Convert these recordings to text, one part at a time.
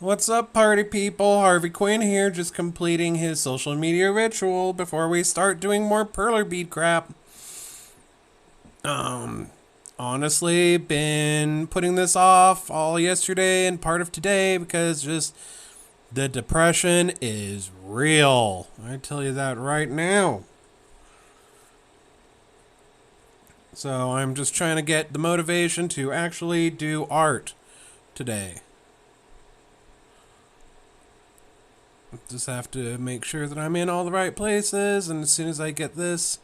What's up, party people? Harvey Quinn here, just completing his social media ritual before we start doing more perler bead crap. Honestly, been putting this off all yesterday and part of today because just the depression is real. I tell you that right now. So I'm just trying to get the motivation to actually do art today. Just have to make sure that I'm in all the right places, and as soon as I get this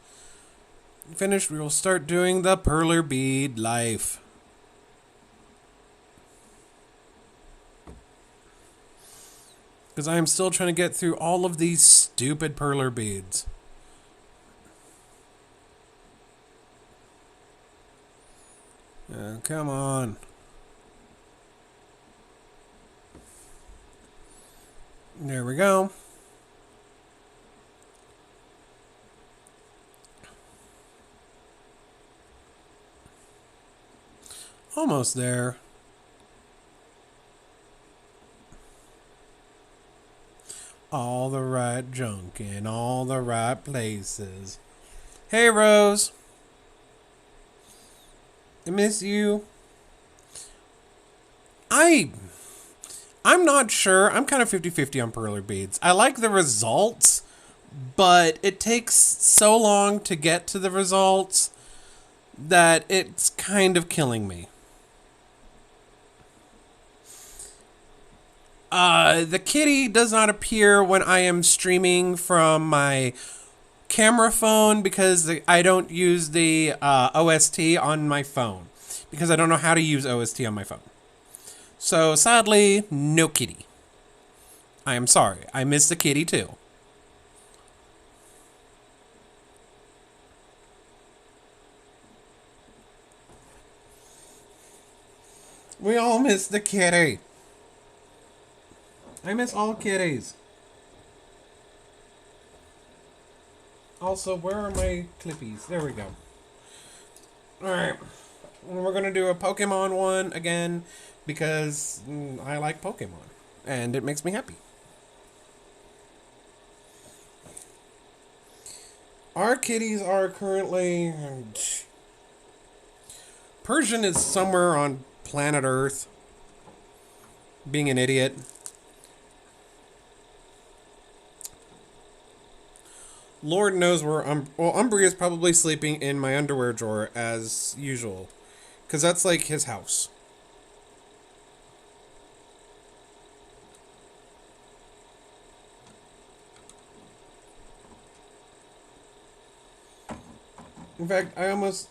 finished, we will start doing the perler bead life. Because I am still trying to get through all of these stupid perler beads. Come on. There we go. Almost there. All the right junk in all the right places. Hey, Rose. I miss you. I I'm not sure. I'm kind of 50-50 on perler beads. I like the results, but it takes so long to get to the results that it's kind of killing me. The kitty does not appear when I am streaming from my camera phone because I don't use the OST on my phone because I don't know how to use OST on my phone. So sadly, no kitty. I am sorry. I miss the kitty too. We all miss the kitty. I miss all kitties. Also, where are my clippies? There we go. Alright. We're going to do a Pokemon one again because I like Pokemon. And it makes me happy. Our kitties are currently... Persian is somewhere on planet Earth. Being an idiot. Lord knows where Umbry is probably sleeping in my underwear drawer as usual. Because that's like his house. In fact, I almost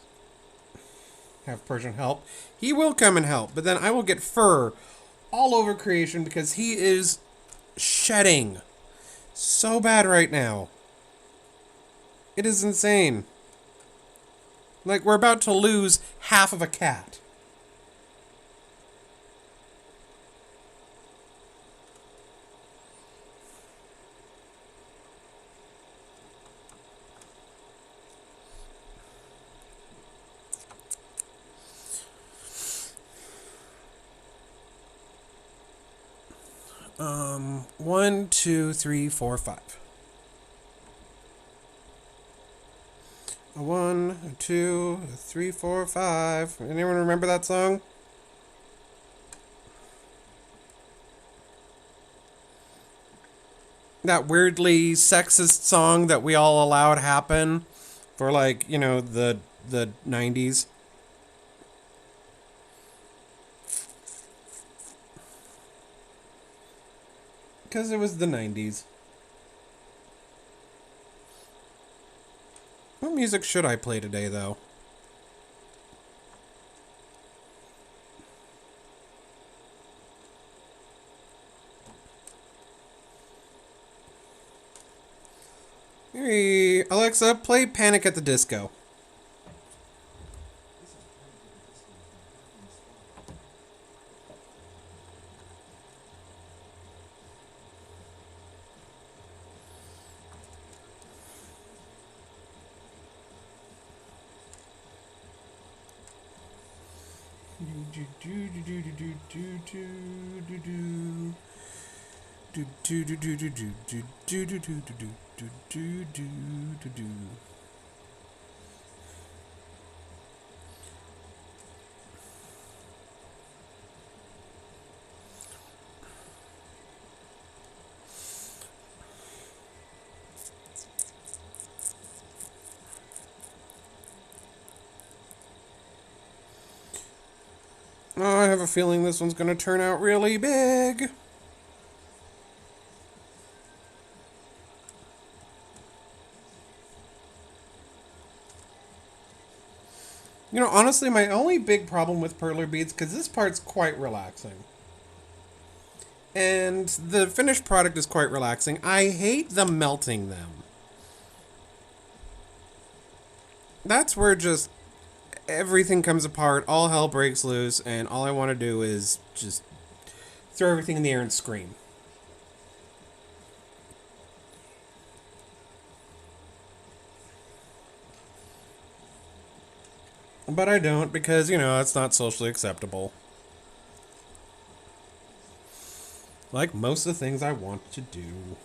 have Persian help. He will come and help, but then I will get fur all over creation because he is shedding so bad right now. It is insane. Like, we're about to lose half of a cat. One, two, three, four, five. One, two, three, four, five. Anyone remember that song? That weirdly sexist song that we all allowed happen for, like, you know, the 90s. Because it was the 90s. What music should I play today, though? Hey, Alexa, play Panic at the Disco. Do do do do do do do do do do do do do do do. Oh, I have a feeling this one's going to turn out really big. You know, honestly, my only big problem with perler beads, because this part's quite relaxing. And the finished product is quite relaxing. I hate the melting them. That's where just everything comes apart, all hell breaks loose, and all I want to do is just throw everything in the air and scream. But I don't, because, you know, it's not socially acceptable. Like most of the things I want to do.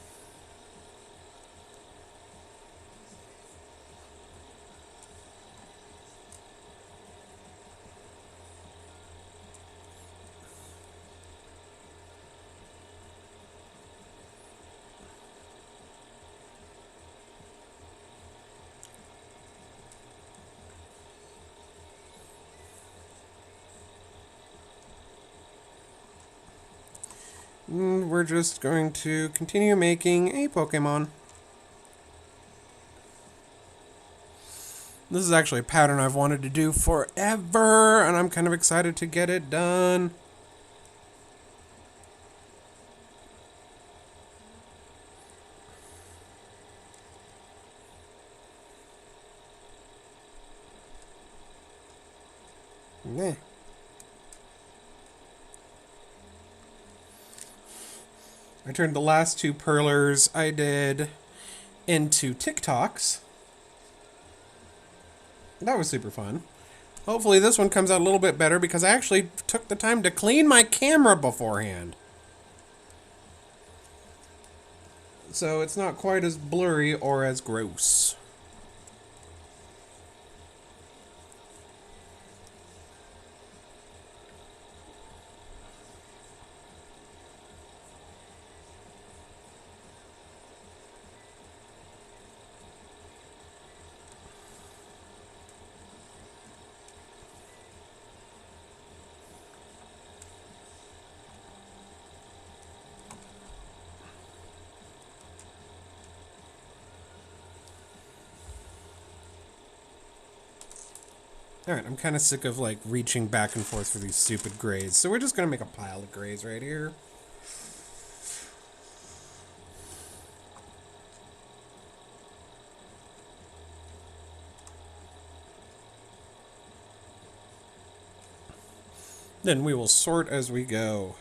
We're just going to continue making a Pokemon. This is actually a pattern I've wanted to do forever, and I'm kind of excited to get it done. Nah. I turned the last two perlers I did into TikToks. That was super fun. Hopefully this one comes out a little bit better because I actually took the time to clean my camera beforehand. So it's not quite as blurry or as gross. Alright, I'm kind of sick of, like, reaching back and forth for these stupid grays. So we're just going to make a pile of grays right here. Then we will sort as we go.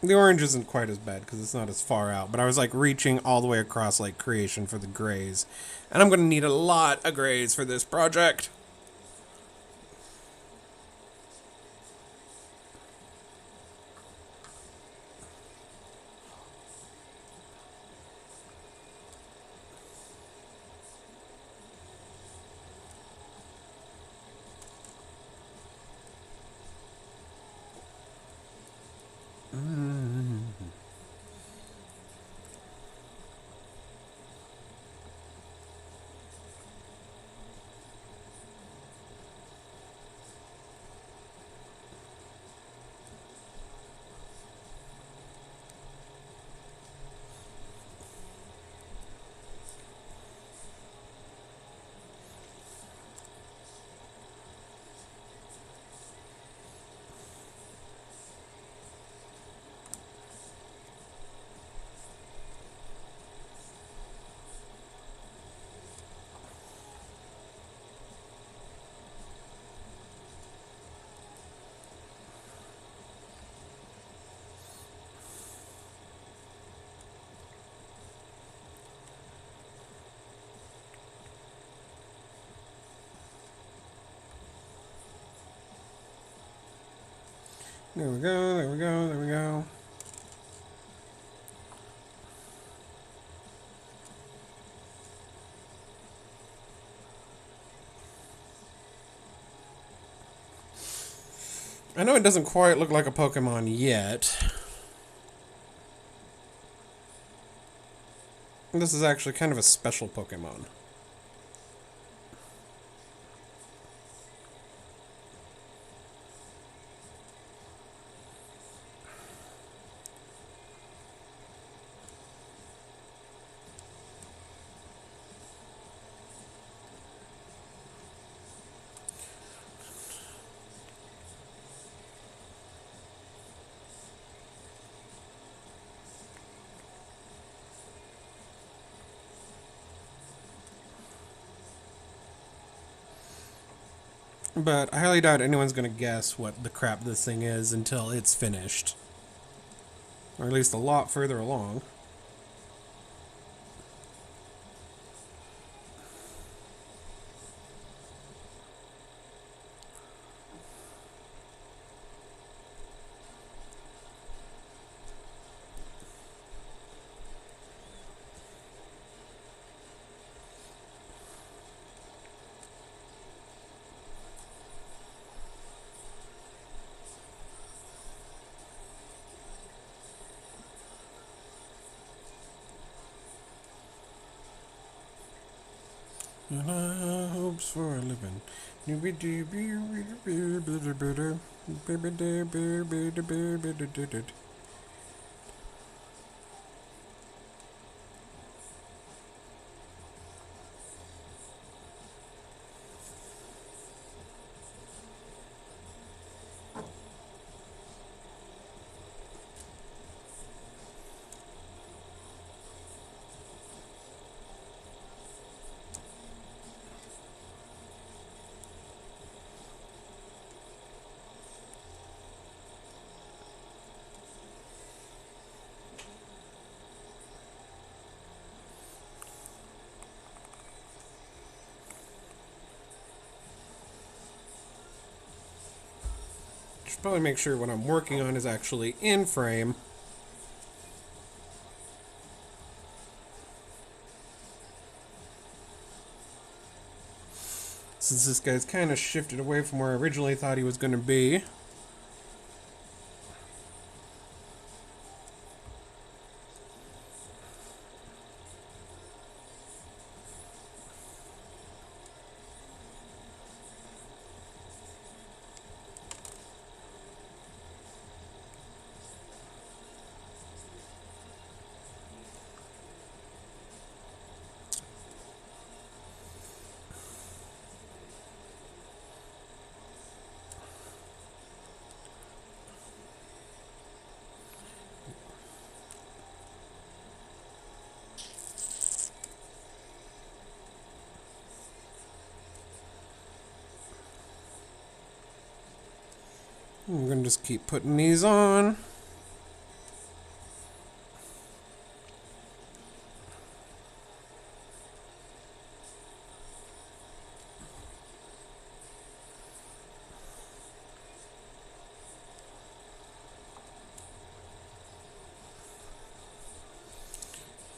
The orange isn't quite as bad because it's not as far out, but I was like reaching all the way across like creation for the grays. And I'm going to need a lot of grays for this project. There we go, there we go, there we go. I know it doesn't quite look like a Pokemon yet. This is actually kind of a special Pokemon. But I highly doubt anyone's going to guess what the crap this thing is until it's finished. Or at least a lot further along. And I hopes for a living. Should probably make sure what I'm working on is actually in frame. Since this guy's kind of shifted away from where I originally thought he was going to be. I'm going to just keep putting these on.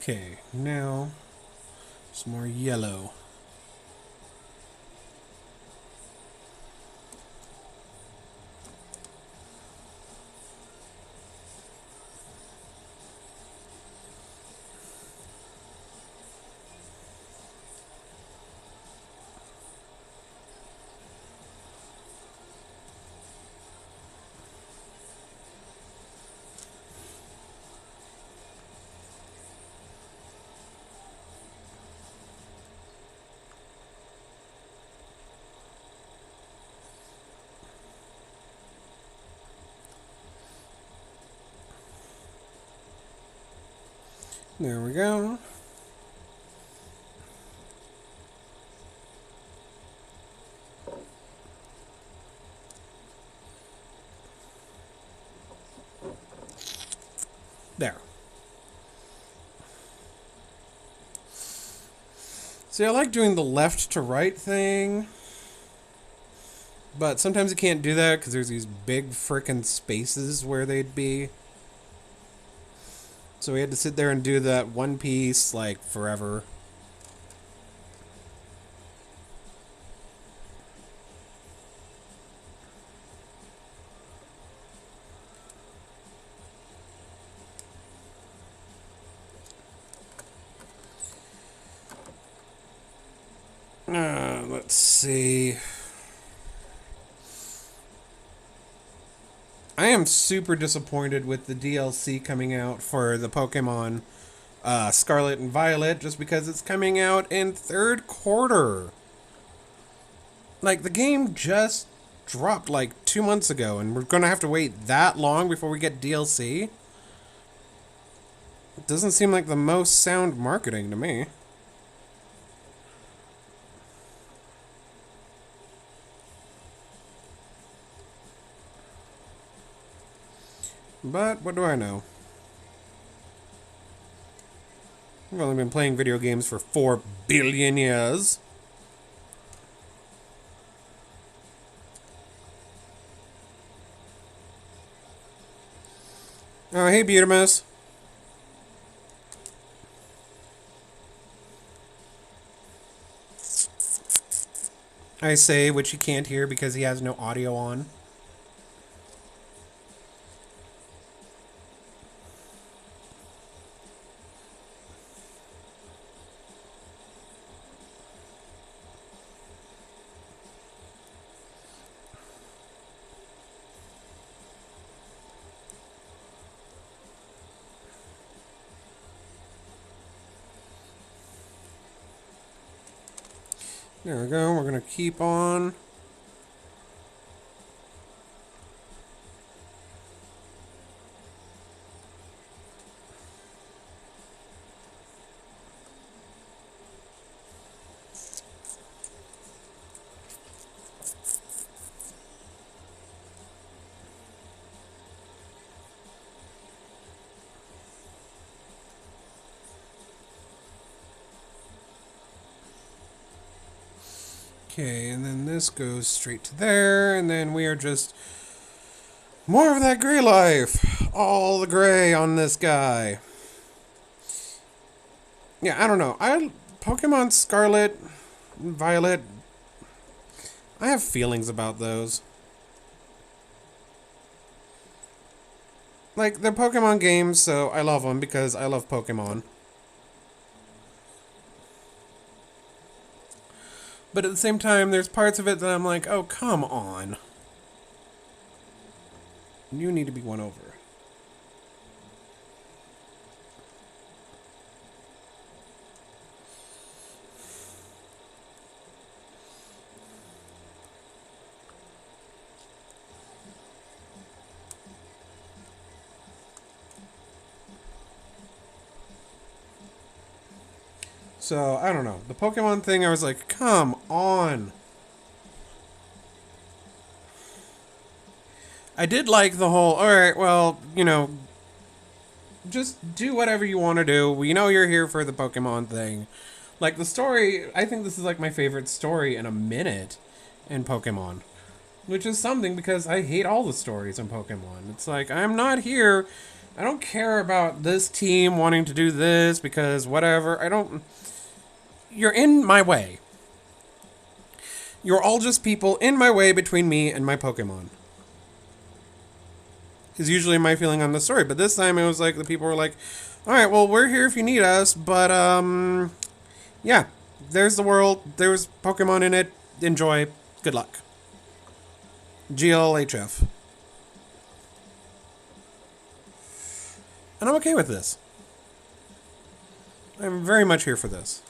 Okay, now some more yellow. There we go. There. See, I like doing the left to right thing. But sometimes you can't do that because there's these big frickin' spaces where they'd be. So we had to sit there and do that one piece, like, forever. Let's see. I am super disappointed with the DLC coming out for the Pokemon Scarlet and Violet just because it's coming out in third quarter. Like, the game just dropped like 2 months ago, and we're gonna have to wait that long before we get DLC? It doesn't seem like the most sound marketing to me. But what do I know? I've only been playing video games for 4 billion years. Oh, hey, Beautimus. I say, which he can't hear because he has no audio on. There we go. We're going to keep on. Okay, and then this goes straight to there, and then we are just more of that gray life. All the gray on this guy. Yeah, I don't know. Pokemon Scarlet, Violet, I have feelings about those. Like, they're Pokemon games, so I love them because I love Pokemon. But at the same time, there's parts of it that I'm like, oh, come on. You need to be won over. So, I don't know. The Pokemon thing, I was like, come on. I did like the whole, alright, well, you know, just do whatever you want to do. We know you're here for the Pokemon thing. Like, the story, I think this is like my favorite story in a minute in Pokemon. Which is something because I hate all the stories in Pokemon. It's like, I'm not here. I don't care about this team wanting to do this because whatever. I don't. You're in my way. You're all just people in my way between me and my Pokemon. Is usually my feeling on the story. But this time it was like the people were like, alright, well, we're here if you need us, but, yeah. There's the world. There's Pokemon in it. Enjoy. Good luck. GLHF. And I'm okay with this. I'm very much here for this.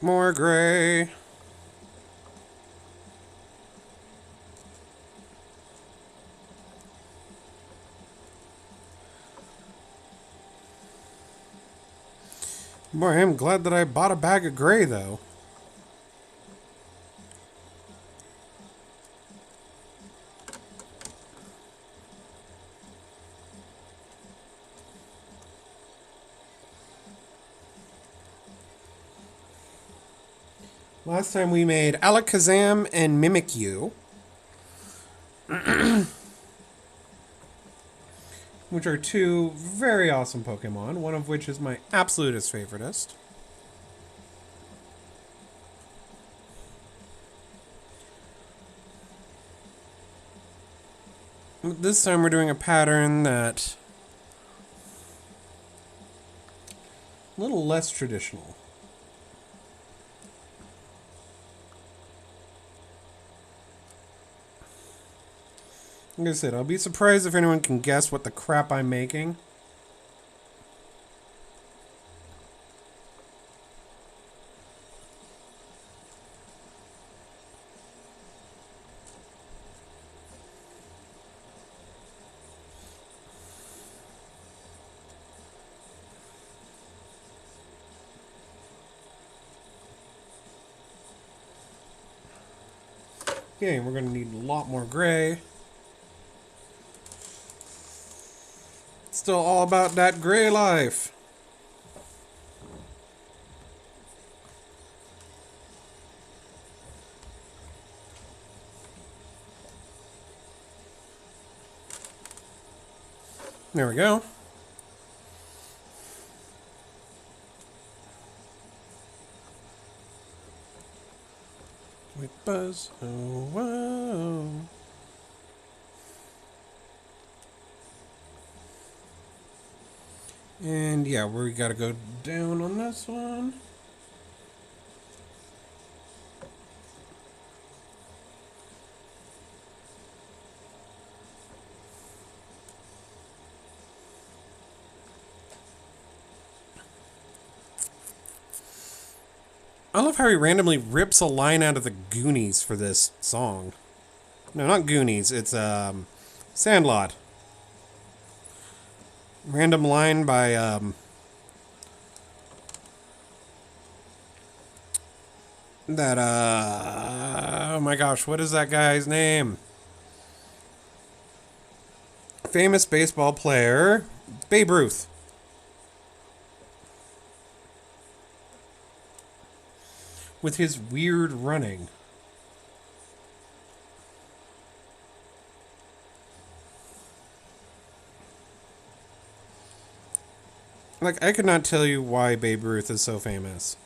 More gray. Boy, I am glad that I bought a bag of gray, though. Last time we made Alakazam and Mimikyu, which are two very awesome Pokemon, one of which is my absolutist favoritist. This time we're doing a pattern that a little less traditional. Like I said, I'll be surprised if anyone can guess what the crap I'm making. Okay, we're going to need a lot more gray. Still all about that gray life. There we go. Wait, buzz. Oh, whoa. And yeah, we gotta go down on this one. I love how he randomly rips a line out of the Goonies for this song. No, not Goonies. It's Sandlot. Random line by that oh my gosh, what is that guy's name? Famous baseball player, Babe Ruth. With his weird running. Like, I could not tell you why Babe Ruth is so famous.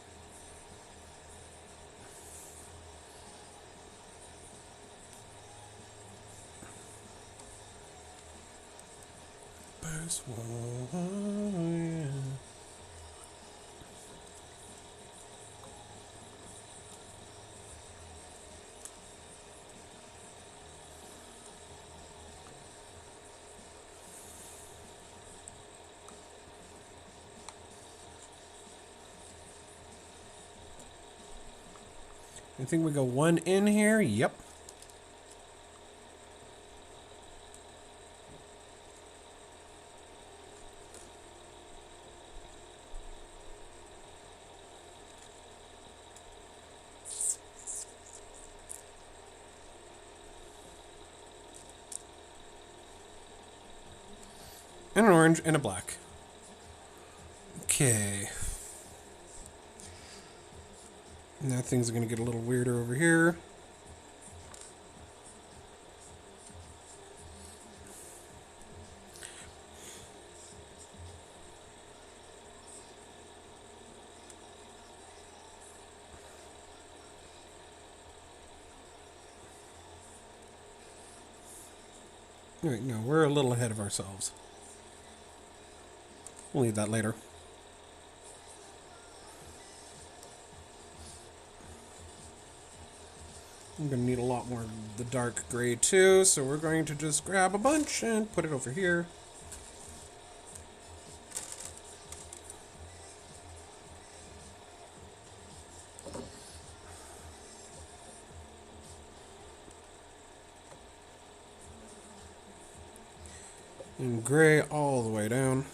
I think we go one in here. Yep. And an orange and a black. Okay. Now things are going to get a little weirder over here. Wait, no, we're a little ahead of ourselves. We'll leave that later. I'm going to need a lot more of the dark gray too, so we're going to just grab a bunch and put it over here. And gray all the way down.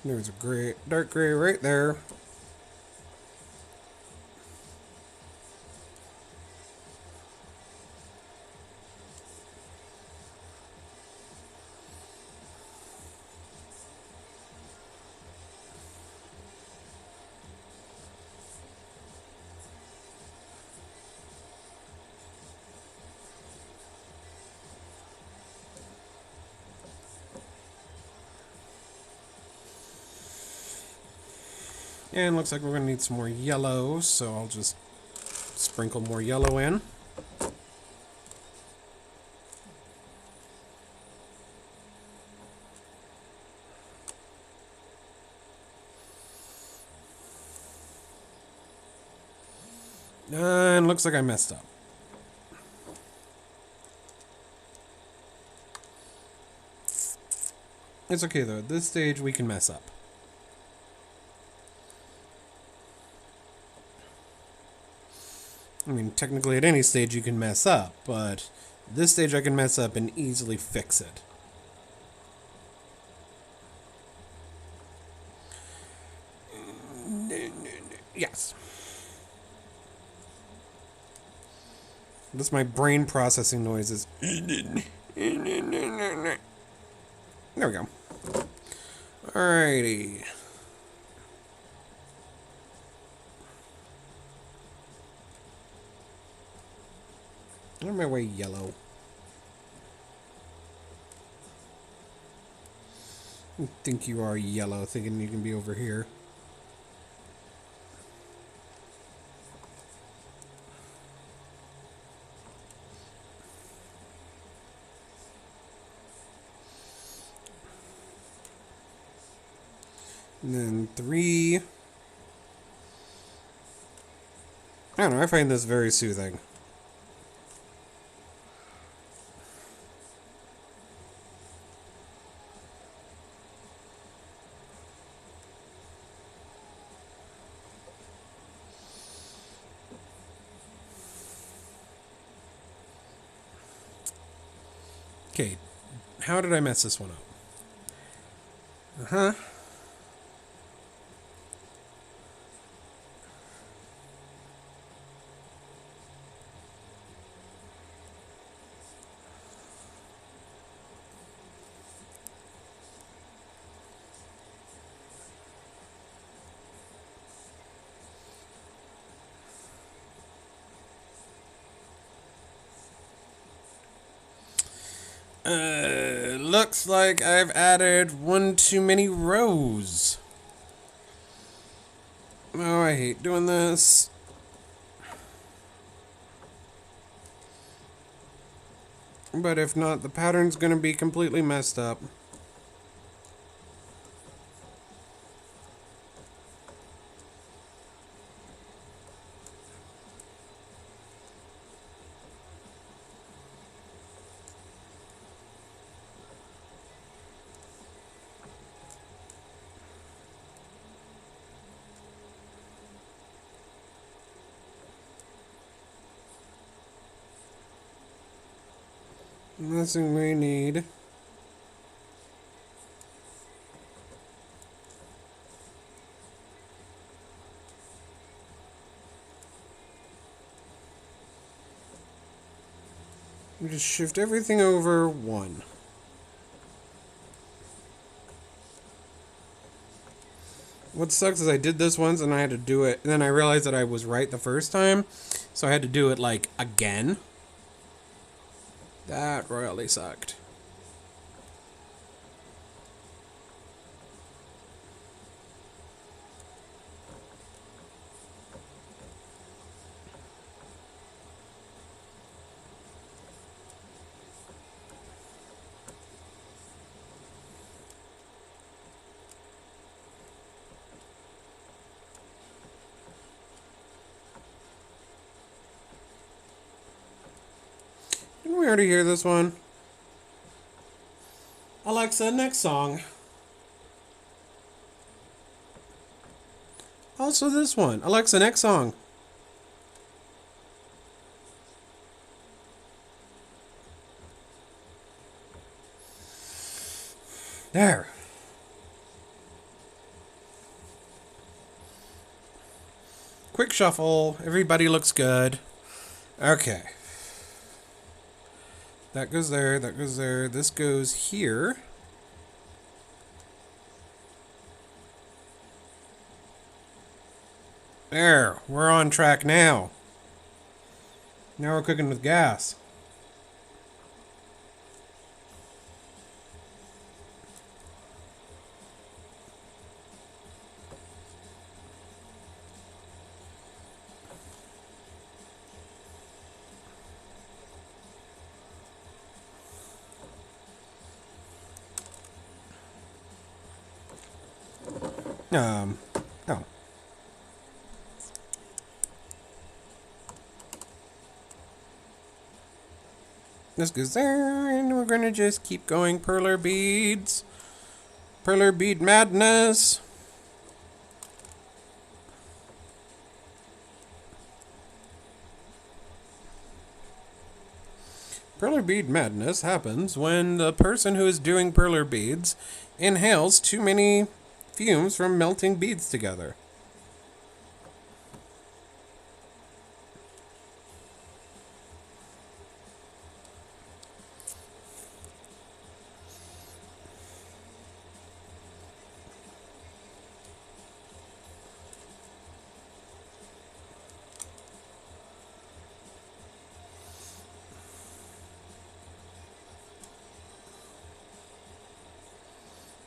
There's a gray, dark gray right there. And looks like we're going to need some more yellow, so I'll just sprinkle more yellow in. And looks like I messed up. It's okay though, at this stage we can mess up. I mean, technically at any stage you can mess up, but at this stage I can mess up and easily fix it. Yes. That's my brain processing noises. There we go. Alrighty. On my way, yellow. I think you are yellow, thinking you can be over here. And then 3. I don't know, I find this very soothing. Okay, how did I mess this one up? Uh-huh. Looks like I've added one too many rows. Oh, I hate doing this. But if not, the pattern's gonna be completely messed up. Nothing we need. We just shift everything over 1. What sucks is I did this once and I had to do it, and then I realized that I was right the first time, so I had to do it, like, again. That royally sucked. Didn't we already hear this one? Alexa, next song. Also this one. Alexa, next song. There. Quick shuffle. Everybody looks good. Okay. That goes there. That goes there. This goes here. There. We're on track now. Now we're cooking with gas. Oh. This goes there, and we're gonna just keep going. Perler beads. Perler bead madness. Perler bead madness happens when the person who is doing perler beads inhales too many fumes from melting beads together.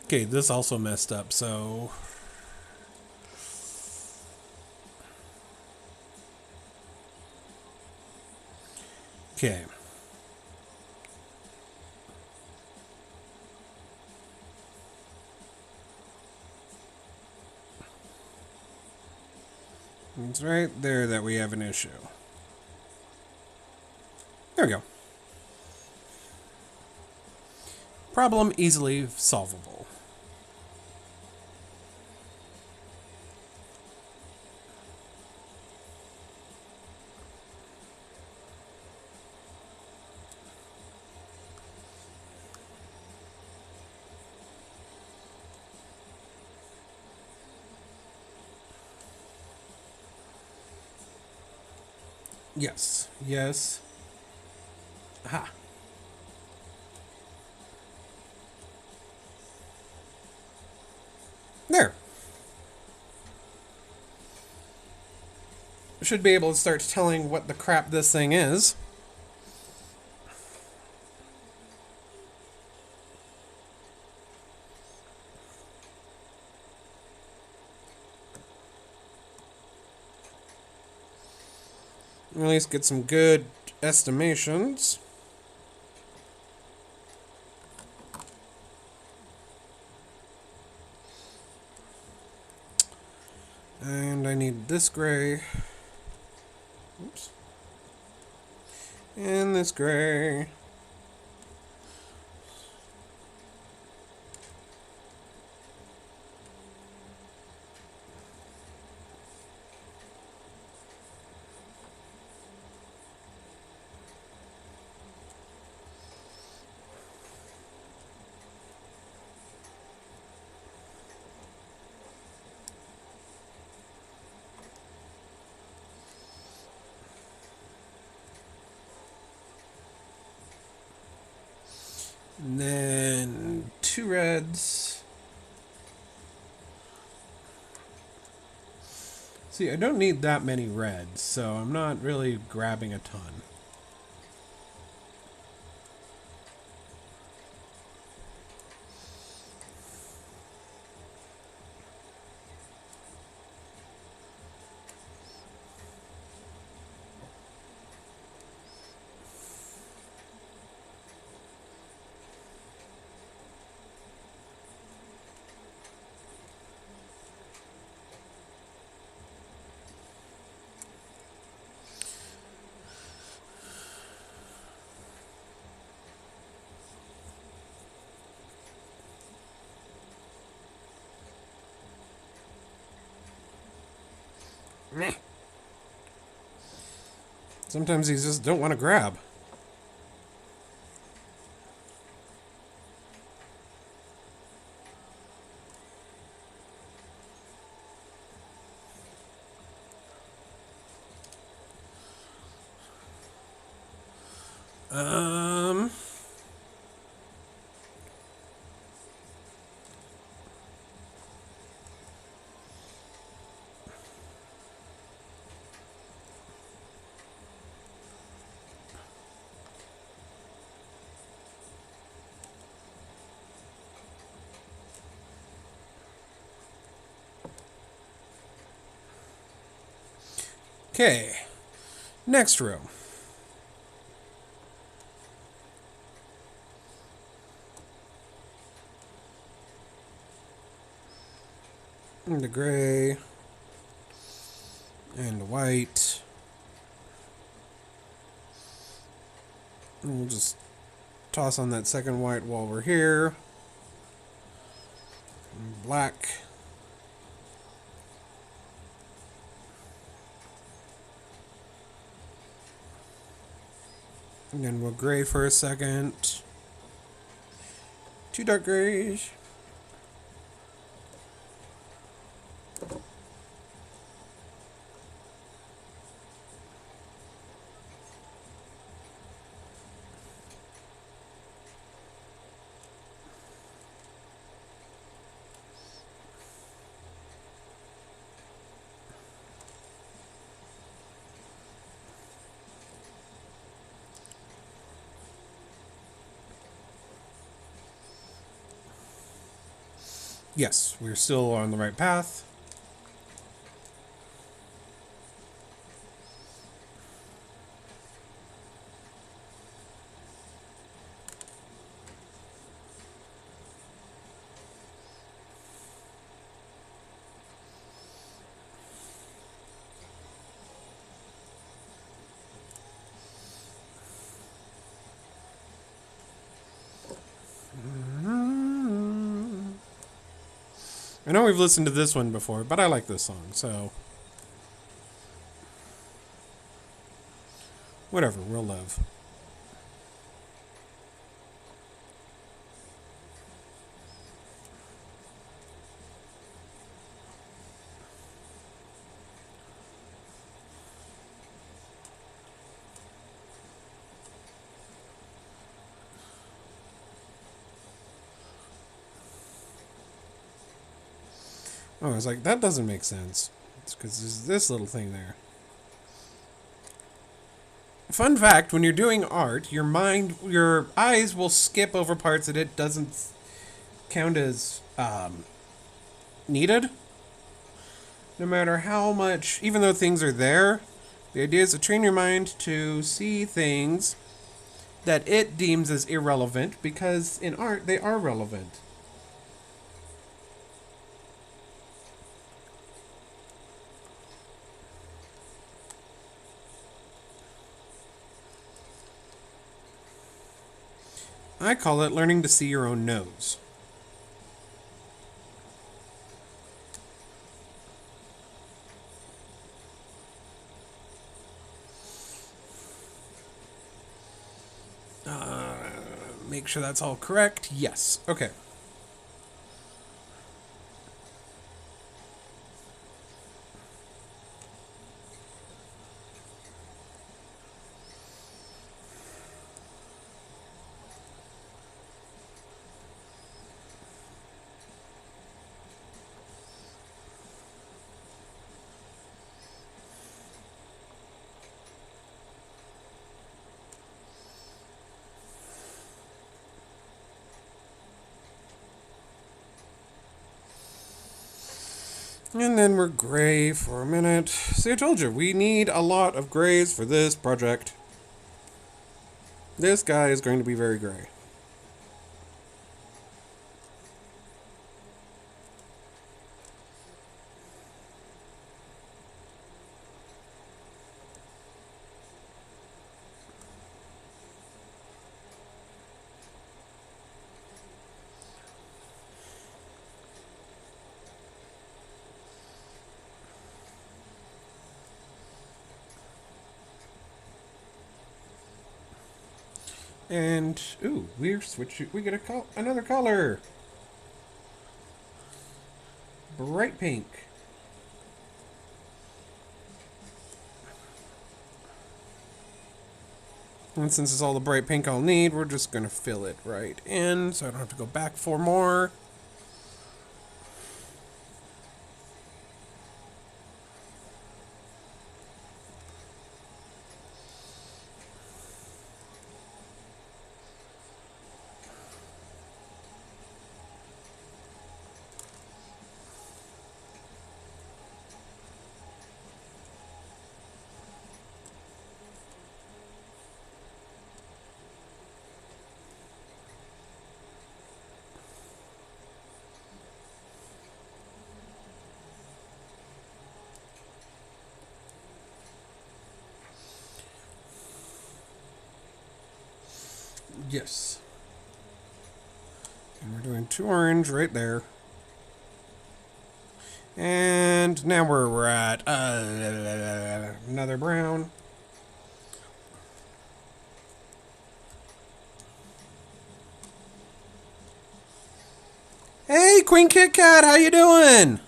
Okay, this also messed up, so... Okay. It's right there that we have an issue. There we go. Problem easily solvable. Yes. Yes. Aha. There. Should be able to start telling what the crap this thing is. At least get some good estimations. And I need this gray. Oops. And this gray. And then 2 reds. See, I don't need that many reds, so I'm not really grabbing a ton. Meh. Sometimes these just don't want to grab. Um... Okay. Next row. And the gray. And the white. And we'll just toss on that second white while we're here. And black. And then we'll gray for a second. 2 dark grays. Yes, we're still on the right path. I know we've listened to this one before, but I like this song, so whatever, we'll live. Oh, I was like, that doesn't make sense. It's because there's this little thing there. Fun fact, when you're doing art, your eyes will skip over parts that it doesn't count as needed. No matter how much, even though things are there, the idea is to train your mind to see things that it deems as irrelevant, because in art, they are relevant. I call it learning to see your own nose. Make sure that's all correct. Yes. Okay. And then we're gray for a minute. See, I told you, we need a lot of grays for this project. This guy is going to be very gray. And, ooh, we get another color. Bright pink. And since it's all the bright pink I'll need, we're just going to fill it right in so I don't have to go back for more. Yes. And we're doing 2 orange right there. And now we're at another brown. Hey, Queen Kit Kat, how you doing?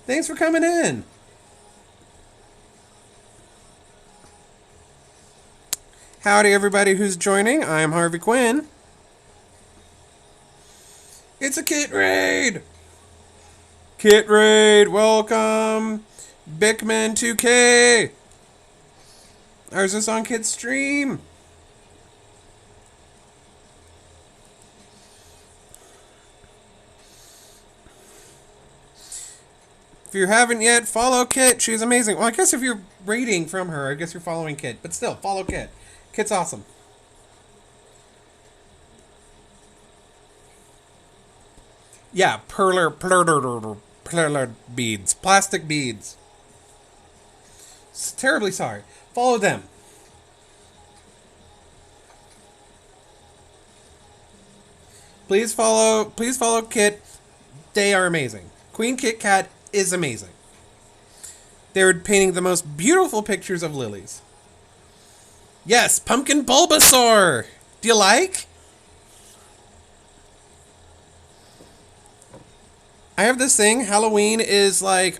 Thanks for coming in. Howdy, everybody who's joining. I'm Harvey Quinn. It's a kit raid. Kit raid, welcome. Bickman 2K. Or is this on Kit's stream? If you haven't yet, follow Kit. She's amazing. Well, I guess if you're raiding from her, I guess you're following Kit. But still, follow Kit. Kit's awesome. Yeah, perler beads. Plastic beads. Terribly sorry. Follow them. Please follow Kit. They are amazing. Queen Kit Kat is amazing. They're painting the most beautiful pictures of lilies. Yes, Pumpkin Bulbasaur! Do you like? I have this thing, Halloween is like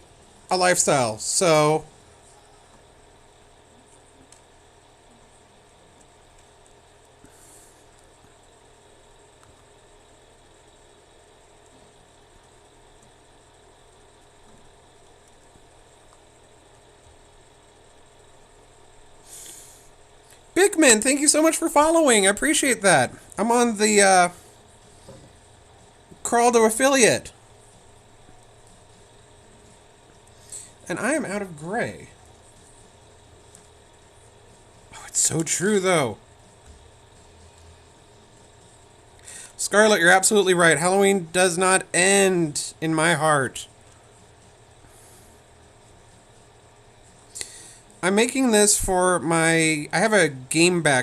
a lifestyle, so... Bigman, thank you so much for following. I appreciate that. I'm on the crawl to affiliate. And I am out of gray. Oh, it's so true, though. Scarlet, you're absolutely right. Halloween does not end in my heart. I'm making this for my... I have a gamer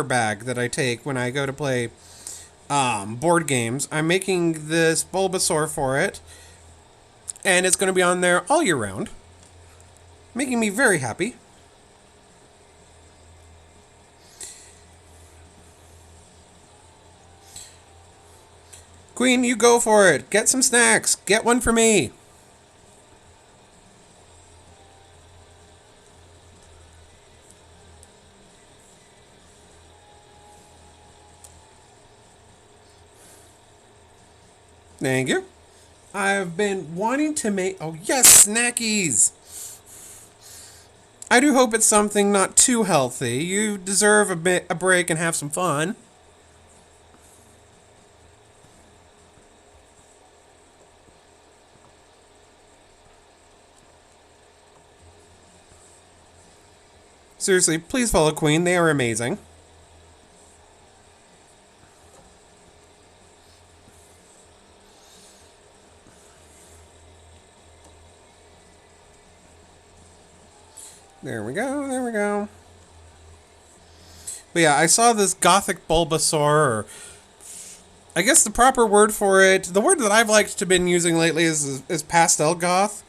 bag that I take when I go to play board games. I'm making this Bulbasaur for it. And it's going to be on there all year round. Making me very happy. Queen, you go for it. Get some snacks. Get one for me. Thank you. I've been wanting to make... Oh, yes, snackies! I do hope it's something not too healthy. You deserve a break and have some fun. Seriously, please follow Queen. They are amazing. There we go, there we go. But yeah, I saw this gothic Bulbasaur, or I guess the proper word for it, the word that I've liked to been using lately is pastel goth.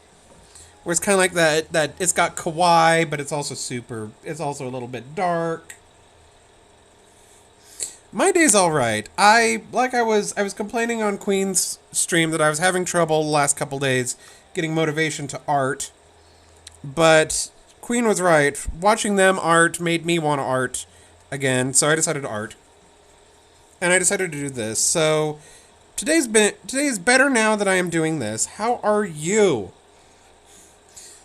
Where it's kind of like that it's got kawaii, but it's also it's also a little bit dark. My day's alright. I was complaining on Queen's stream that I was having trouble the last couple days getting motivation to art. But Queen was right. Watching them art made me want to art again, so I decided to art. And I decided to do this. So today's better now that I am doing this. How are you?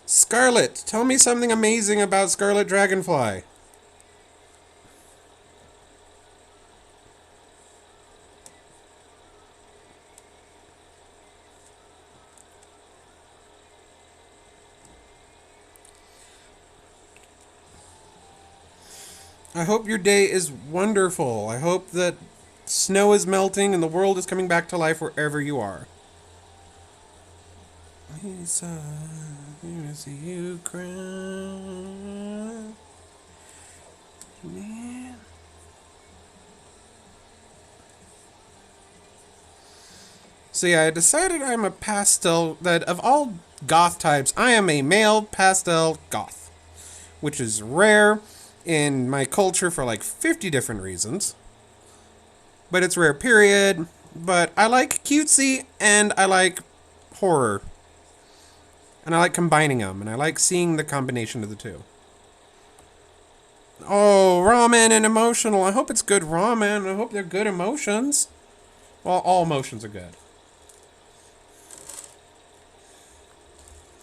Scarlet, tell me something amazing about Scarlet Dragonfly. I hope your day is wonderful. I hope that snow is melting and the world is coming back to life wherever you are. Lisa, I see you cry. Man. So yeah, I decided I'm a pastel, that of all goth types, I am a male pastel goth, which is rare in my culture for like 50 different reasons. But it's rare, period. But I like cutesy and I like horror. And I like combining them, and I like seeing the combination of the two. Oh, ramen and emotional. I hope it's good ramen. I hope they're good emotions. Well, all emotions are good.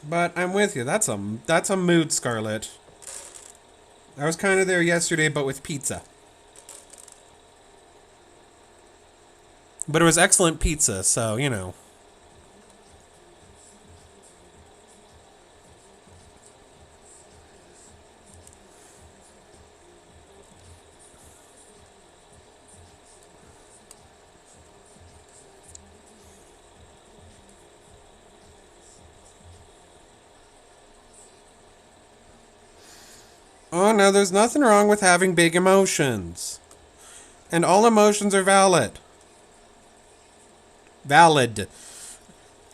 But I'm with you. That's a mood, Scarlet. I was kind of there yesterday, but with pizza. But it was excellent pizza, so, you know. Oh, no, there's nothing wrong with having big emotions. And all emotions are valid. Valid.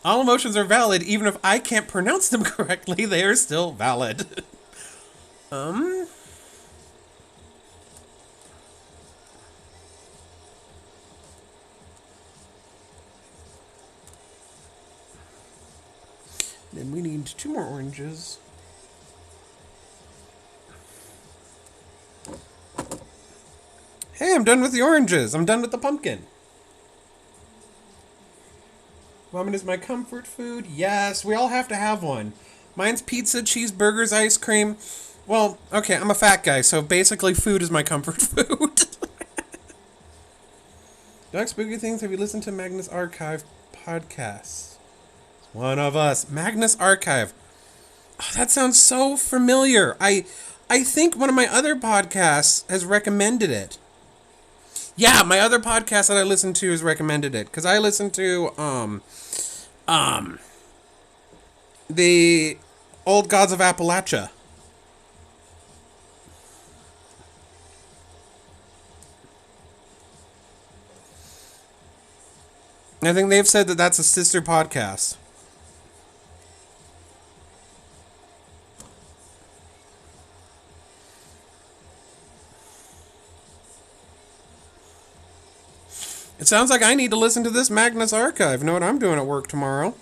All emotions are valid, even if I can't pronounce them correctly, they are still valid. um... Then we need 2 more oranges. Hey, I'm done with the oranges. I'm done with the pumpkin. Ramen is my comfort food. Yes, we all have to have one. Mine's pizza, cheeseburgers, ice cream. Well, okay, I'm a fat guy, so basically food is my comfort food. Dark Spooky Things, have you listened to Magnus Archive podcast? One of us. Magnus Archive. Oh, that sounds so familiar. I think one of my other podcasts has recommended it. Yeah, my other podcast that I listen to has recommended it. Because I listen to, the Old Gods of Appalachia. I think they've said that that's a sister podcast. It sounds like I need to listen to this Magnus Archive. Know what I'm doing at work tomorrow.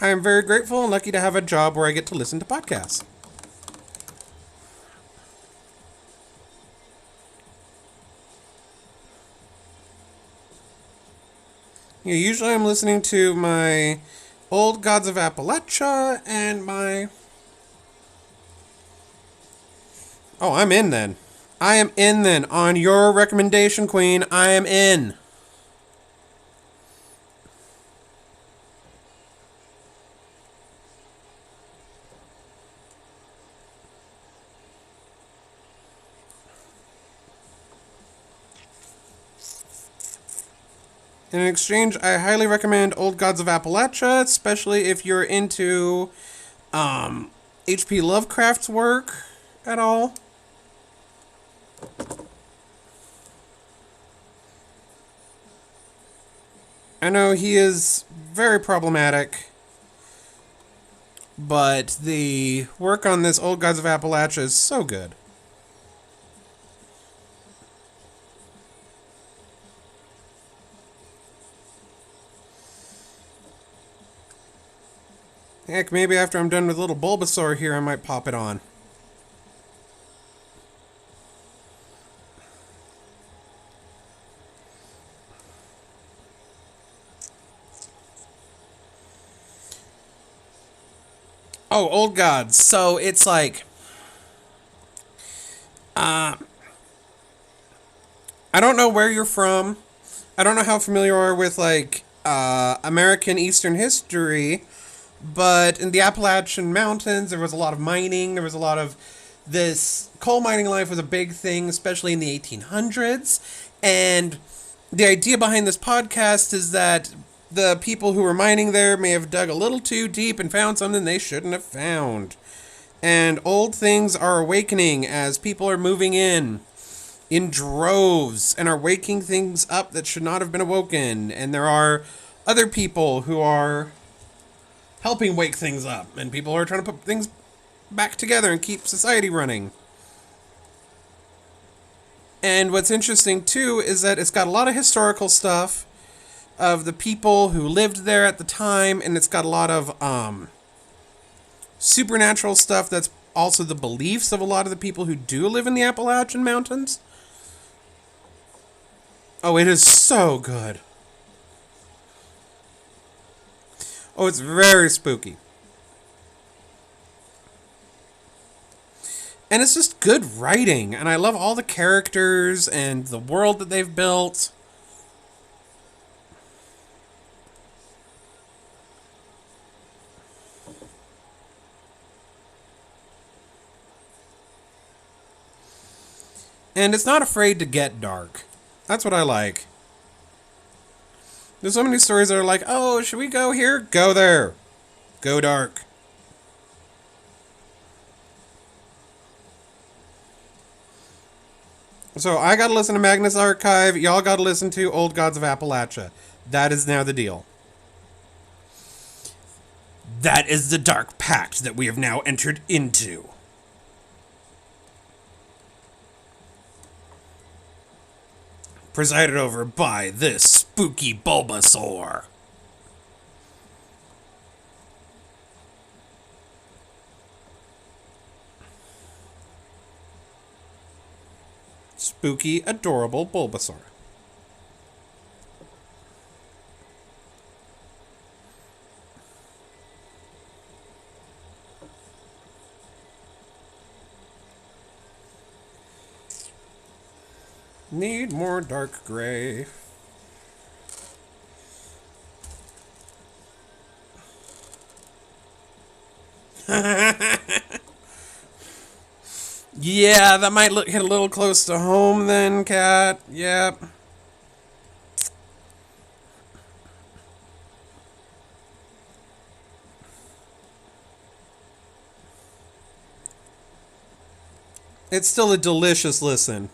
I am very grateful and lucky to have a job where I get to listen to podcasts. Yeah, usually I'm listening to my Old Gods of Appalachia and my... Oh, I'm in then. I am in then. On your recommendation, Queen, I am in. In exchange, I highly recommend Old Gods of Appalachia, especially if you're into H.P. Lovecraft's work at all. I know he is very problematic, but the work on this Old Gods of Appalachia is so good. Heck, maybe after I'm done with little Bulbasaur here, I might pop it on. Oh, Old Gods. So it's like, I don't know where you're from. I don't know how familiar you are with like American Eastern history, but in the Appalachian Mountains, there was a lot of mining. There was a lot of this coal mining life was a big thing, especially in the 1800s. And the idea behind this podcast is that the people who were mining there may have dug a little too deep and found something they shouldn't have found. And old things are awakening as people are moving in droves and are waking things up that should not have been awoken. And there are other people who are helping wake things up, and people are trying to put things back together and keep society running. And what's interesting too is that it's got a lot of historical stuff of the people who lived there at the time, and it's got a lot of supernatural stuff that's also the beliefs of a lot of the people who do live in the Appalachian Mountains. Oh, it is so good. Oh, it's very spooky. And it's just good writing, and I love all the characters and the world that they've built. And it's not afraid to get dark. That's what I like. There's so many stories that are like, oh, should we go here? Go there. Go dark. So I gotta listen to Magnus Archive. Y'all gotta listen to Old Gods of Appalachia. That is now the deal. That is the dark pact that we have now entered into. Presided over by this spooky Bulbasaur. Spooky, adorable Bulbasaur. Need more dark gray. Yeah, that might hit a little close to home then, Cat. Yep. It's still a delicious listen.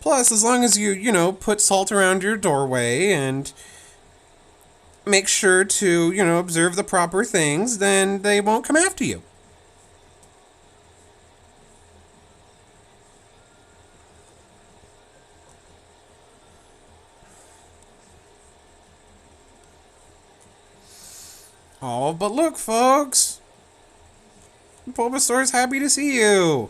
Plus, as long as you put salt around your doorway and make sure to, observe the proper things, then they won't come after you. Oh, but look, folks. Bulbasaur's happy to see you.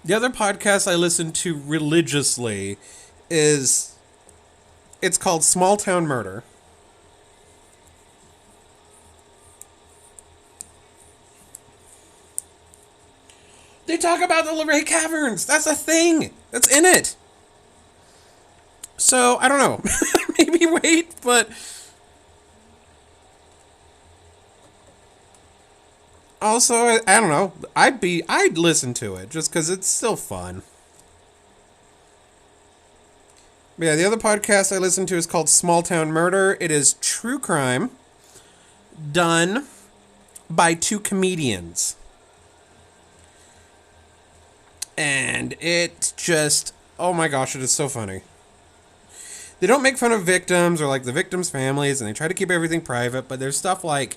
The other podcast I listen to religiously it's called Small Town Murder. They talk about the Luray Caverns. That's a thing. That's in it. So, I don't know. Maybe wait, but also, I don't know. I'd listen to it just because it's still fun. But yeah, the other podcast I listen to is called Small Town Murder. It is true crime done by two comedians. And it just, oh my gosh, it is so funny. They don't make fun of victims or like the victims' families, and they try to keep everything private, but there's stuff like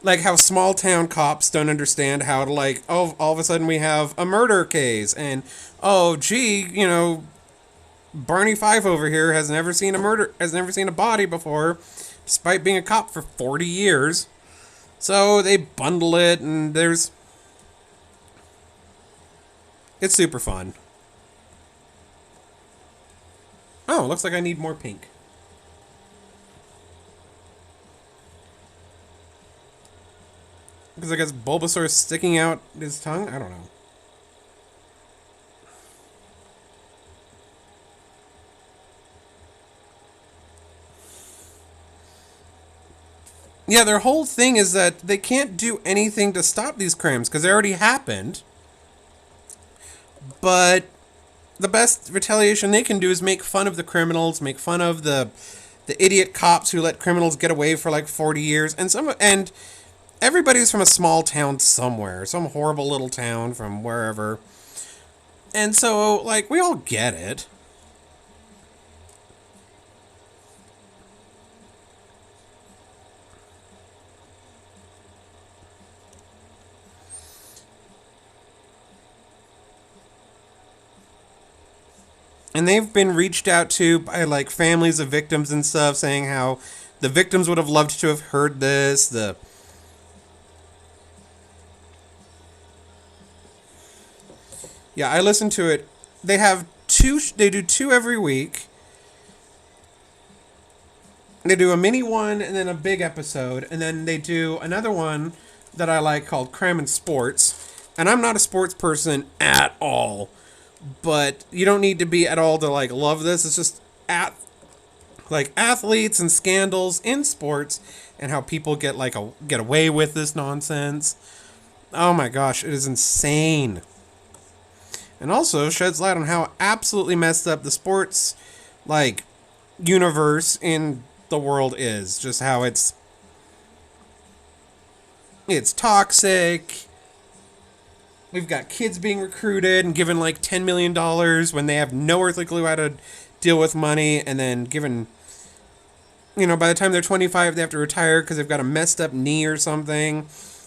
like how small town cops don't understand how to like, oh, all of a sudden we have a murder case, and oh gee, Barney Fife over here has never seen a body before, despite being a cop for 40 years. So they bundle it, and it's super fun. Oh, looks like I need more pink. Because I guess Bulbasaur is sticking out his tongue? I don't know. Yeah, their whole thing is that they can't do anything to stop these crimes because they already happened. But the best retaliation they can do is make fun of the criminals, make fun of the idiot cops who let criminals get away for like 40 years, and everybody's from a small town somewhere, some horrible little town from wherever. And so like we all get it. And they've been reached out to by like families of victims and stuff, saying how the victims would have loved to have heard this. Yeah, I listened to it. They have two. They do two every week. They do a mini one and then a big episode, and then they do another one that I like called Crime and Sports. And I'm not a sports person at all, but you don't need to be at all to like love this. It's just like athletes and scandals in sports and how people get away with this nonsense. Oh my gosh, it is insane. And also sheds light on how absolutely messed up the sports like universe in the world is. Just how it's toxic. We've got kids being recruited and given like $10 million when they have no earthly clue how to deal with money, and then given, by the time they're 25, they have to retire because they've got a messed up knee or something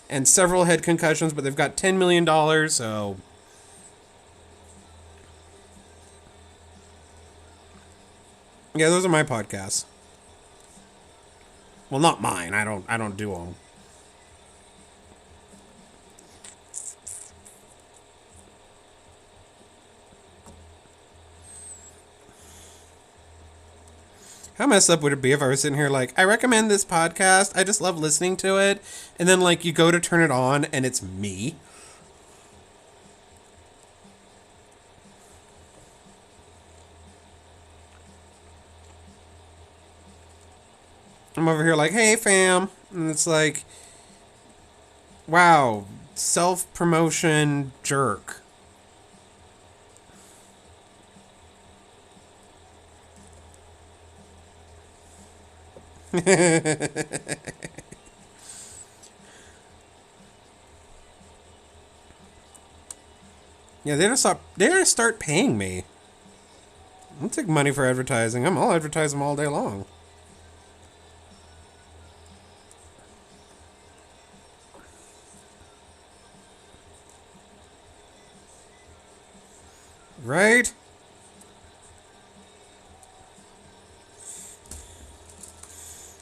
and several head concussions, but they've got $10 million, so. Yeah, those are my podcasts. Well, not mine. I don't do them. How messed up would it be if I was sitting here like, I recommend this podcast, I just love listening to it, and then like you go to turn it on and it's me? I'm over here like, hey fam, and it's like, wow, self-promotion jerk. Yeah, they gotta start paying me. I'll take money for advertising. I'll advertise them all day long. Right?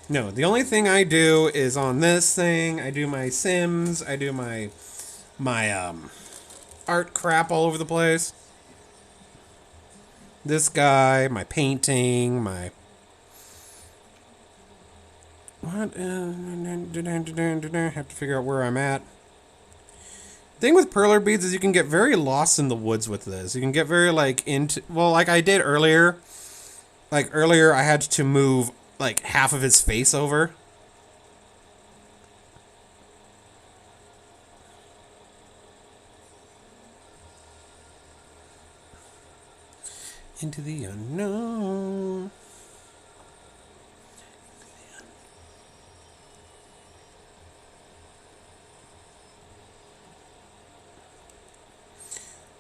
No, the only thing I do is on this thing, I do my Sims, I do my art crap all over the place. This guy, my painting, my what? Have to figure out where I'm at. Thing with perler beads is you can get very lost in the woods with this. You can get very like into, well, like I did earlier. Like earlier, I had to move like half of his face over. Into the unknown.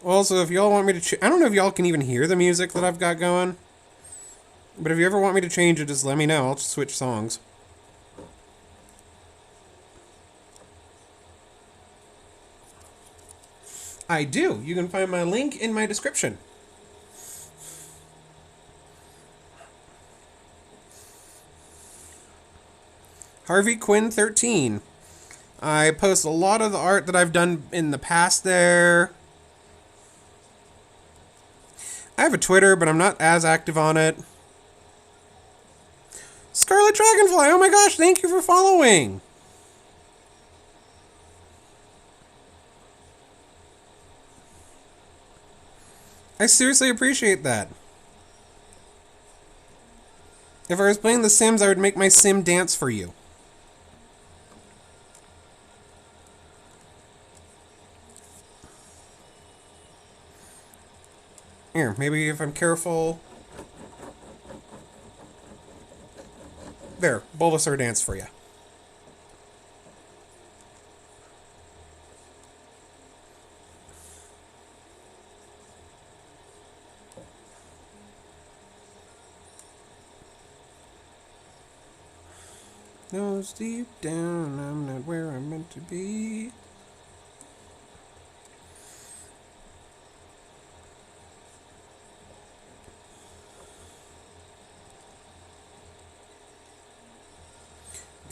Also, if y'all want me to, I don't know if y'all can even hear the music that I've got going. But if you ever want me to change it, just let me know. I'll just switch songs. I do. You can find my link in my description. Harvey Quinn 13. I post a lot of the art that I've done in the past there. I have a Twitter, but I'm not as active on it. Scarlet Dragonfly, oh my gosh, thank you for following. I seriously appreciate that. If I was playing The Sims, I would make my sim dance for you. Here, maybe if I'm careful. There, Bulbasaur dance for you. Nose deep down, I'm not where I'm meant to be.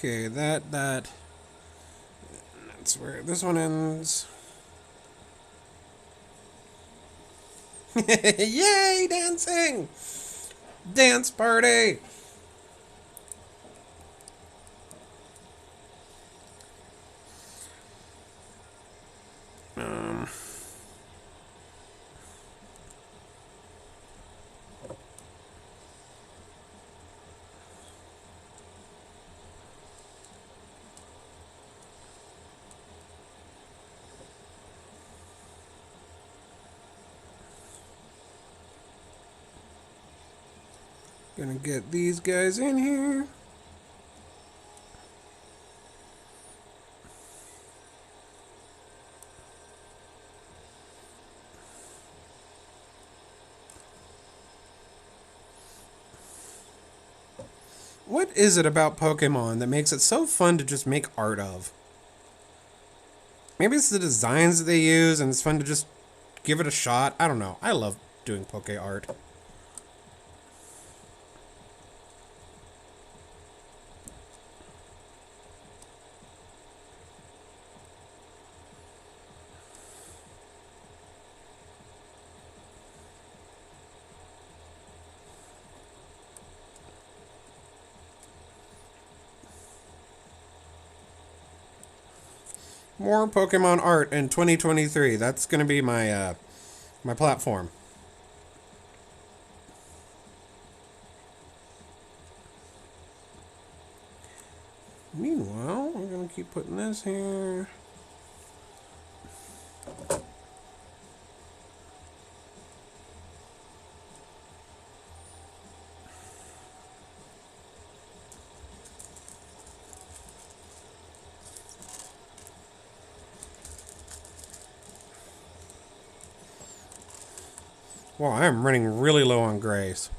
Okay, that's where this one ends. Yay, dancing! Dance party! Gonna get these guys in here. What is it about Pokemon that makes it so fun to just make art of? Maybe it's the designs that they use and it's fun to just give it a shot. I don't know. I love doing Poke art. More Pokemon art in 2023. That's gonna be my my platform. Meanwhile, we're gonna keep putting this here. Wow, I am running really low on grays.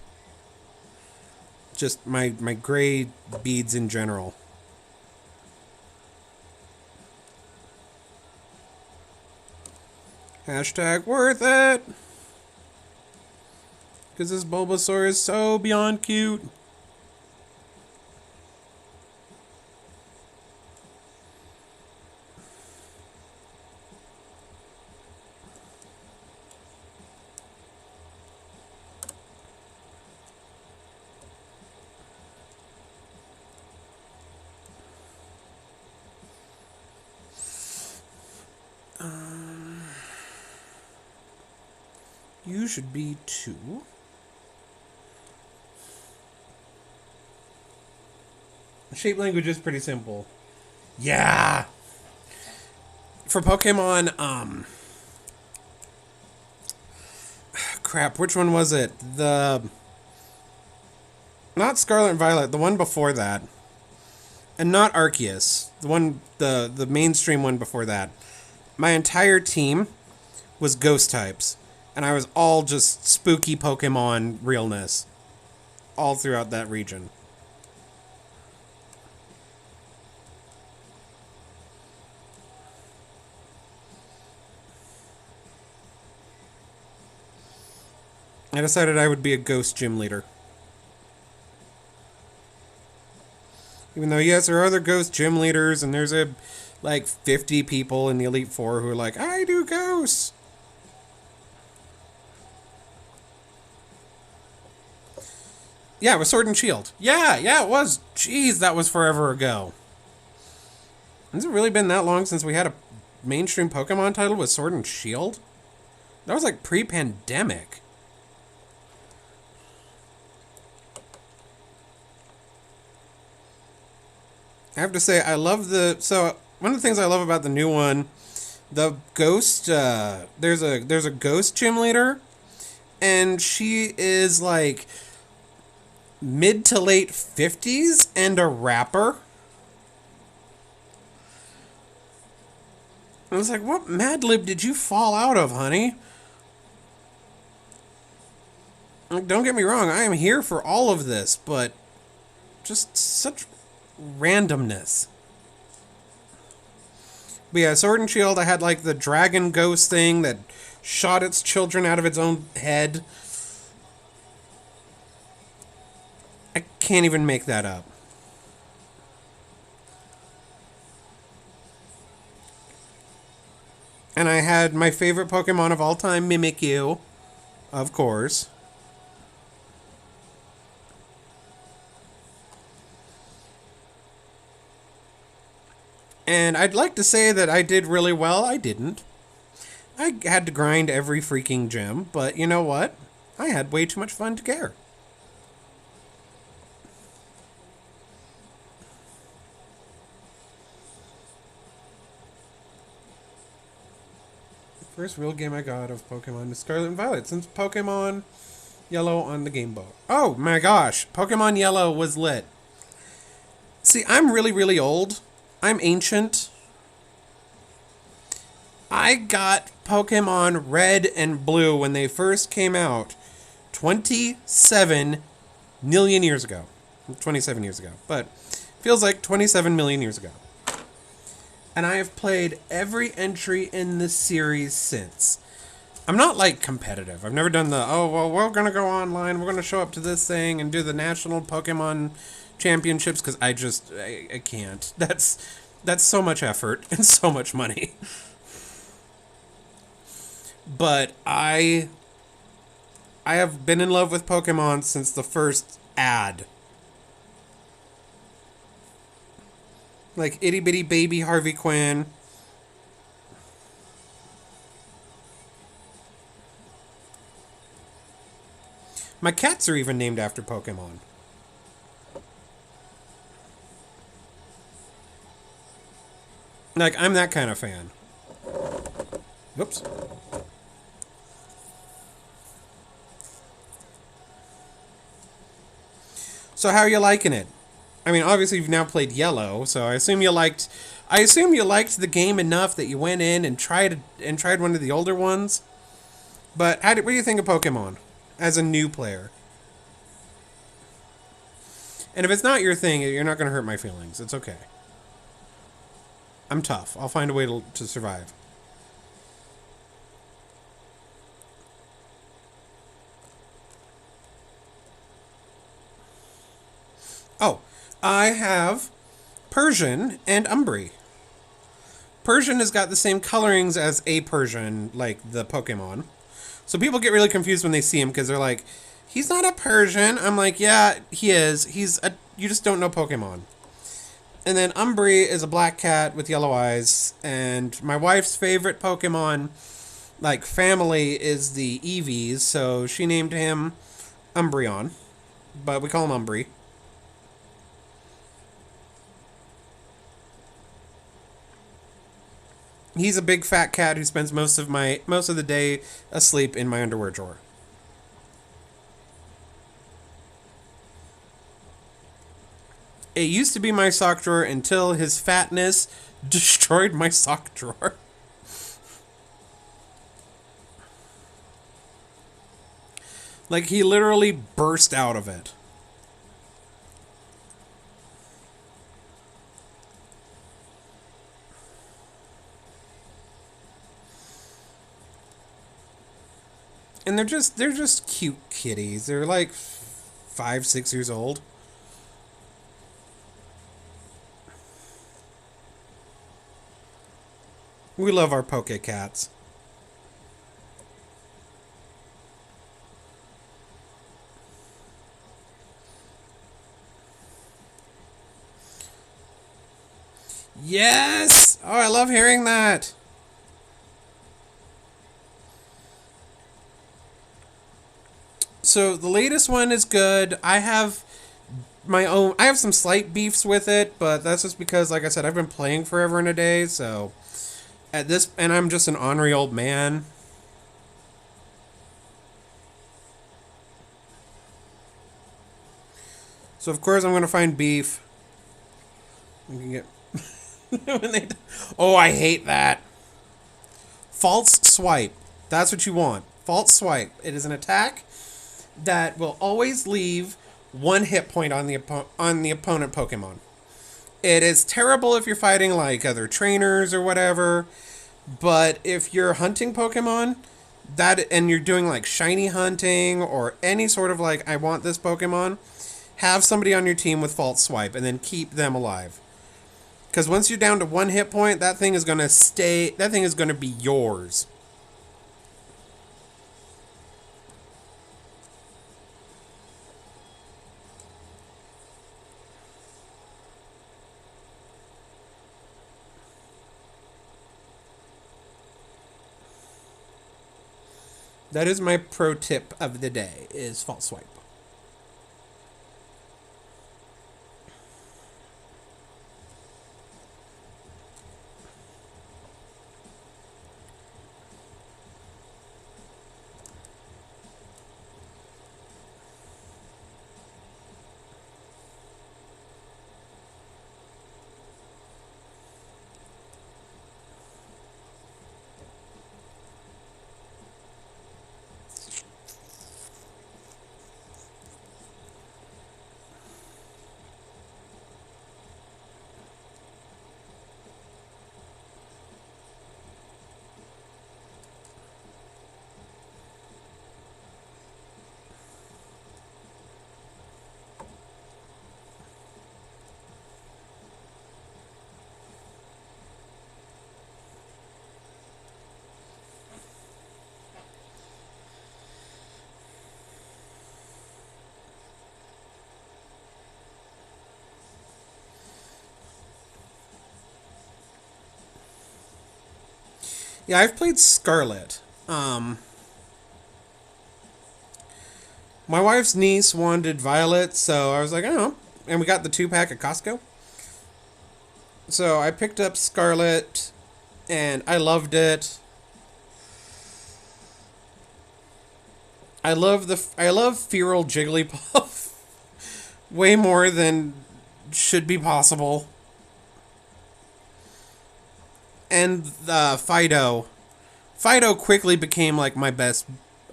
Just my gray beads in general. Hashtag worth it! Because this Bulbasaur is so beyond cute. You should be 2. Shape language is pretty simple. Yeah! For Pokemon, crap, which one was it? Not Scarlet and Violet, the one before that. And not Arceus. The mainstream one before that. My entire team was ghost types. And I was all just spooky Pokemon realness. All throughout that region. I decided I would be a ghost gym leader. Even though, yes, there are other ghost gym leaders, and there's like 50 people in the Elite Four who are like, I do ghosts. Yeah, it was Sword and Shield. Yeah, it was. Jeez, that was forever ago. Has it really been that long since we had a mainstream Pokemon title with Sword and Shield? That was like pre-pandemic. I have to say, I love so one of the things I love about the new one, the ghost, there's a ghost gym leader, and she is like mid to late 50s and a rapper. I was like, what Mad Lib did you fall out of, honey? Like, don't get me wrong, I am here for all of this, but just such randomness. But yeah, Sword and Shield, I had like the dragon ghost thing that shot its children out of its own head. I can't even make that up. And I had my favorite Pokemon of all time, Mimikyu, of course. And I'd like to say that I did really well. I didn't. I had to grind every freaking gym, but you know what? I had way too much fun to care. First real game I got of Pokemon is Scarlet and Violet since Pokemon Yellow on the Game Boy. Oh my gosh, Pokemon Yellow was lit. See, I'm really, really old. I'm ancient. I got Pokemon Red and Blue when they first came out 27 million years ago. 27 years ago, but feels like 27 million years ago. And I have played every entry in the series since. I'm not like competitive. I've never done the, oh, well, we're going to go online, we're going to show up to this thing and do the national Pokemon championships because I can't. That's so much effort and so much money. But I have been in love with Pokemon since the first ad. Like itty bitty baby Harvey Quinn. My cats are even named after Pokemon. Like, I'm that kind of fan. Whoops. So how are you liking it? I mean, obviously you've now played Yellow, so I assume you liked the game enough that you went in and tried one of the older ones. But what do you think of Pokemon as a new player? And if it's not your thing, you're not going to hurt my feelings. It's okay. I'm tough. I'll find a way to survive. Oh, I have Persian and Umbri. Persian has got the same colorings as a Persian, like the Pokemon. So people get really confused when they see him because they're like, he's not a Persian. I'm like, yeah, he is. You just don't know Pokemon. And then Umbri is a black cat with yellow eyes. And my wife's favorite Pokemon, like family, is the Eevees. So she named him Umbreon. But we call him Umbri. He's a big fat cat who spends most of the day asleep in my underwear drawer. It used to be my sock drawer until his fatness destroyed my sock drawer. Like, he literally burst out of it. And they're just cute kitties. They're like 5, 6 years old. We love our poke cats. Yes! Oh, I love hearing that. So the latest one is good. I have some slight beefs with it, but that's just because, like I said, I've been playing forever and a day, so and I'm just an ornery old man. So of course I'm gonna find beef. You can get when they, oh, I hate that. False swipe. That's what you want. False swipe. It is an attack that will always leave one hit point on the opponent Pokemon. It is terrible if you're fighting like other trainers or whatever, but if you're hunting Pokemon, that and you're doing like shiny hunting or any sort of like I want this Pokemon, have somebody on your team with false swipe and then keep them alive. Because once you're down to one hit point, that thing is gonna stay. That thing is gonna be yours. That is my pro tip of the day: is false swipe. Yeah, I've played Scarlet. My wife's niece wanted Violet, so I was like, oh, and we got the 2-pack at Costco. So I picked up Scarlet, and I loved it. I love feral Jigglypuff way more than should be possible. And Fido quickly became like my best.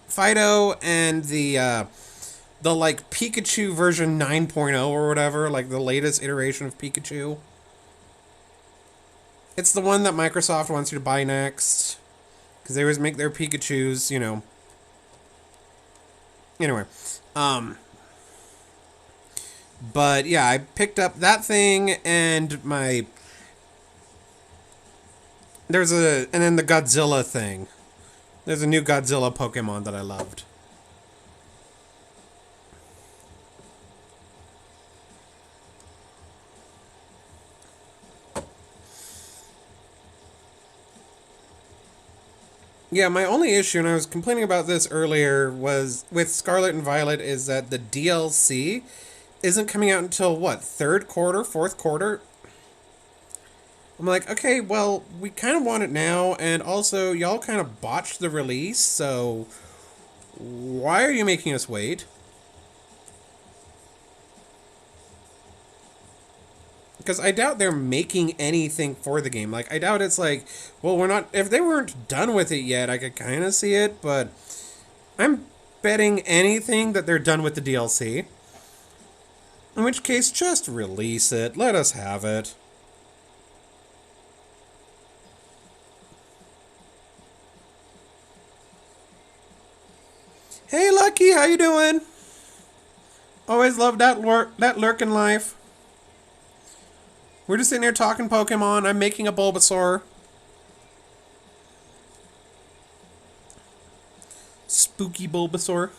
Fido and the like Pikachu version 9.0 or whatever, like the latest iteration of Pikachu. It's the one that Microsoft wants you to buy next because they always make their Pikachus, you know. Anyway, but yeah, I picked up that thing and and then the Godzilla thing. There's a new Godzilla Pokemon that I loved. Yeah, my only issue, and I was complaining about this earlier, was with Scarlet and Violet, is that the DLC isn't coming out until what, third quarter, fourth quarter? I'm like, okay, well, we kind of want it now, and also y'all kind of botched the release, so why are you making us wait? Because I doubt they're making anything for the game. Like, I doubt it's like, well, we're not. If they weren't done with it yet, I could kind of see it, but I'm betting anything that they're done with the DLC. In which case, just release it. Let us have it. Hey, Lucky, how you doing? Always loved that lurking life. We're just sitting here talking Pokemon. I'm making a Bulbasaur. Spooky Bulbasaur.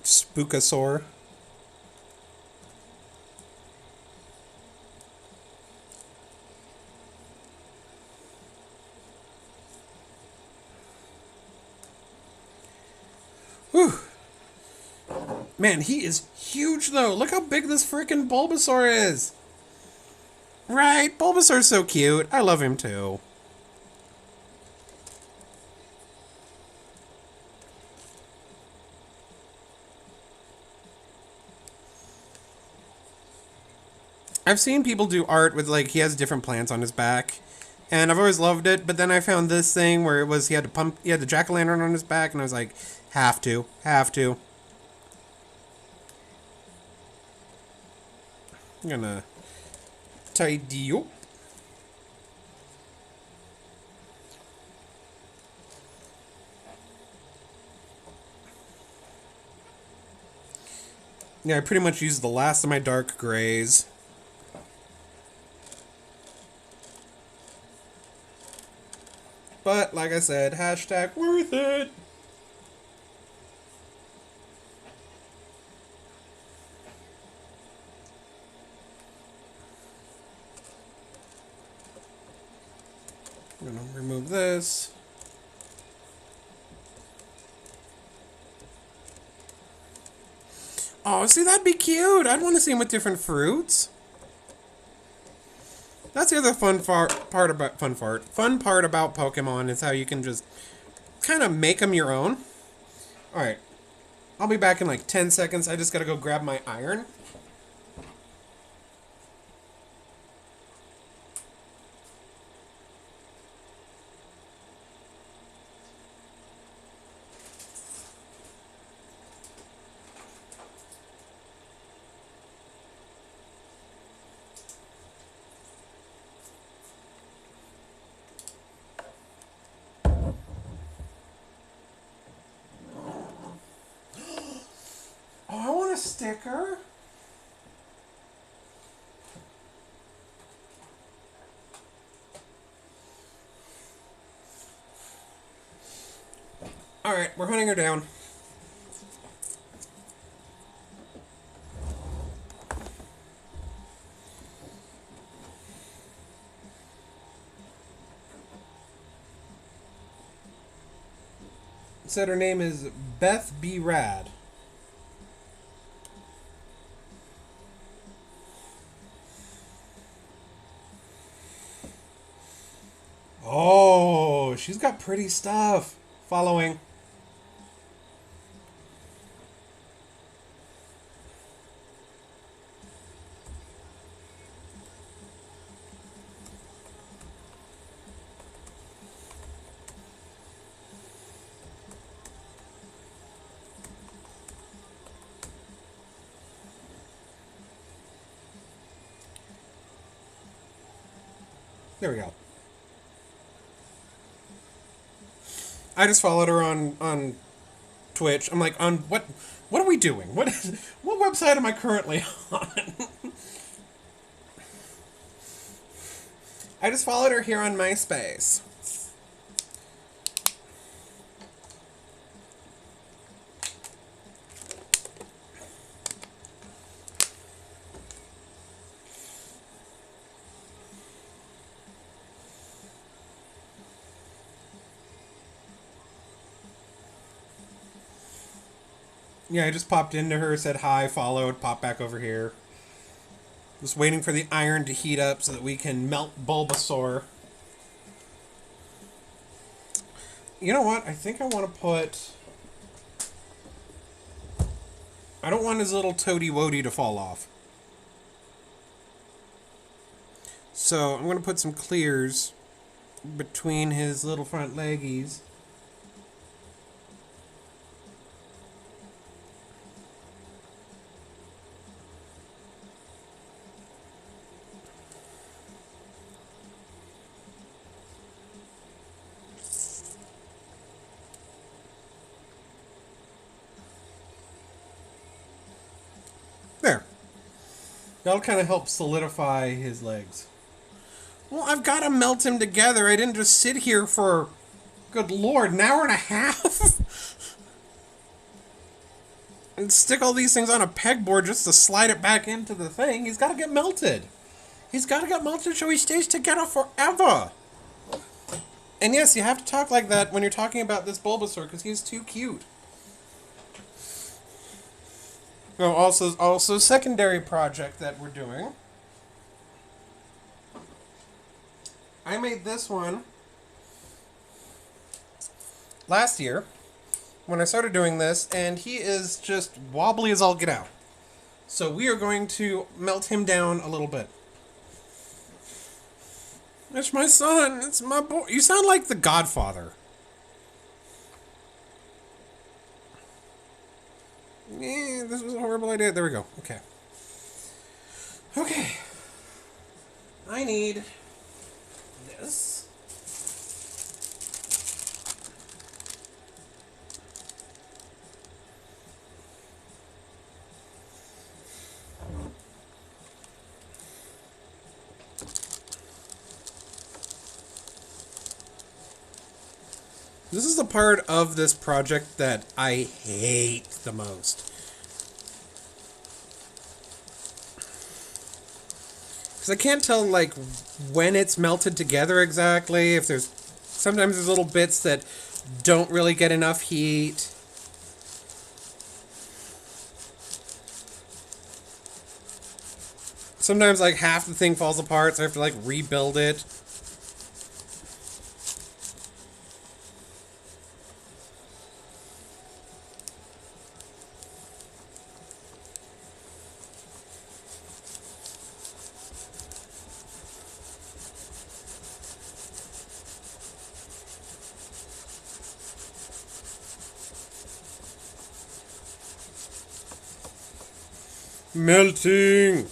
Spookasaur. Whew. Man, he is huge though. Look how big this freaking Bulbasaur is. Right? Bulbasaur's so cute. I love him too. I've seen people do art with, like, he has different plants on his back. And I've always loved it, but then I found this thing where it was he had the jack-o'-lantern on his back, and I was like, have to. I'm gonna tidy up. Yeah, I pretty much used the last of my dark grays. But, like I said, hashtag worth it. I'm gonna remove this. Oh, see, that'd be cute. I'd want to see him with different fruits. That's the other fun part about Pokemon is how you can just kind of make them your own. All right, I'll be back in like 10 seconds. I just gotta go grab my iron. Oh, I want a sticker. All right, we're hunting her down. Said her name is Beth B. Rad. Oh, she's got pretty stuff. Following. There we go. I just followed her on Twitch. I'm like, on what are we doing? What website am I currently on? I just followed her here on MySpace. Yeah, I just popped into her, said hi, followed, popped back over here. Just waiting for the iron to heat up so that we can melt Bulbasaur. You know what? I think I want to put... I don't want his little toady woady to fall off. So I'm going to put some clears between his little front leggies. There. That'll kind of help solidify his legs. Well, I've got to melt him together. I didn't just sit here for, good lord, an hour and a half? And stick all these things on a pegboard just to slide it back into the thing. He's got to get melted. He's got to get melted so he stays together forever. And yes, you have to talk like that when you're talking about this Bulbasaur, because he's too cute. Oh, also secondary project that we're doing. I made this one last year when I started doing this, and he is just wobbly as all get out. So we are going to melt him down a little bit. It's my son. It's my boy. You sound like the Godfather. This was a horrible idea. There we go. Okay. Okay. I need this. This is the part of this project that I hate the most. Because I can't tell, like, when it's melted together exactly. If there's... Sometimes there's little bits that don't really get enough heat. Sometimes, like, half the thing falls apart, so I have to, like, rebuild it. Melting!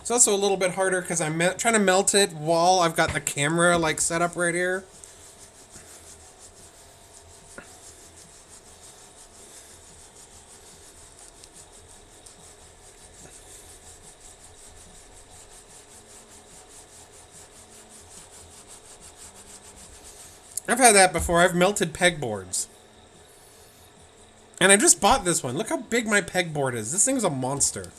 It's also a little bit harder because I'm trying to melt it while I've got the camera like set up right here. I've had that before. I've melted pegboards. And I just bought this one. Look how big my pegboard is. This thing's a monster.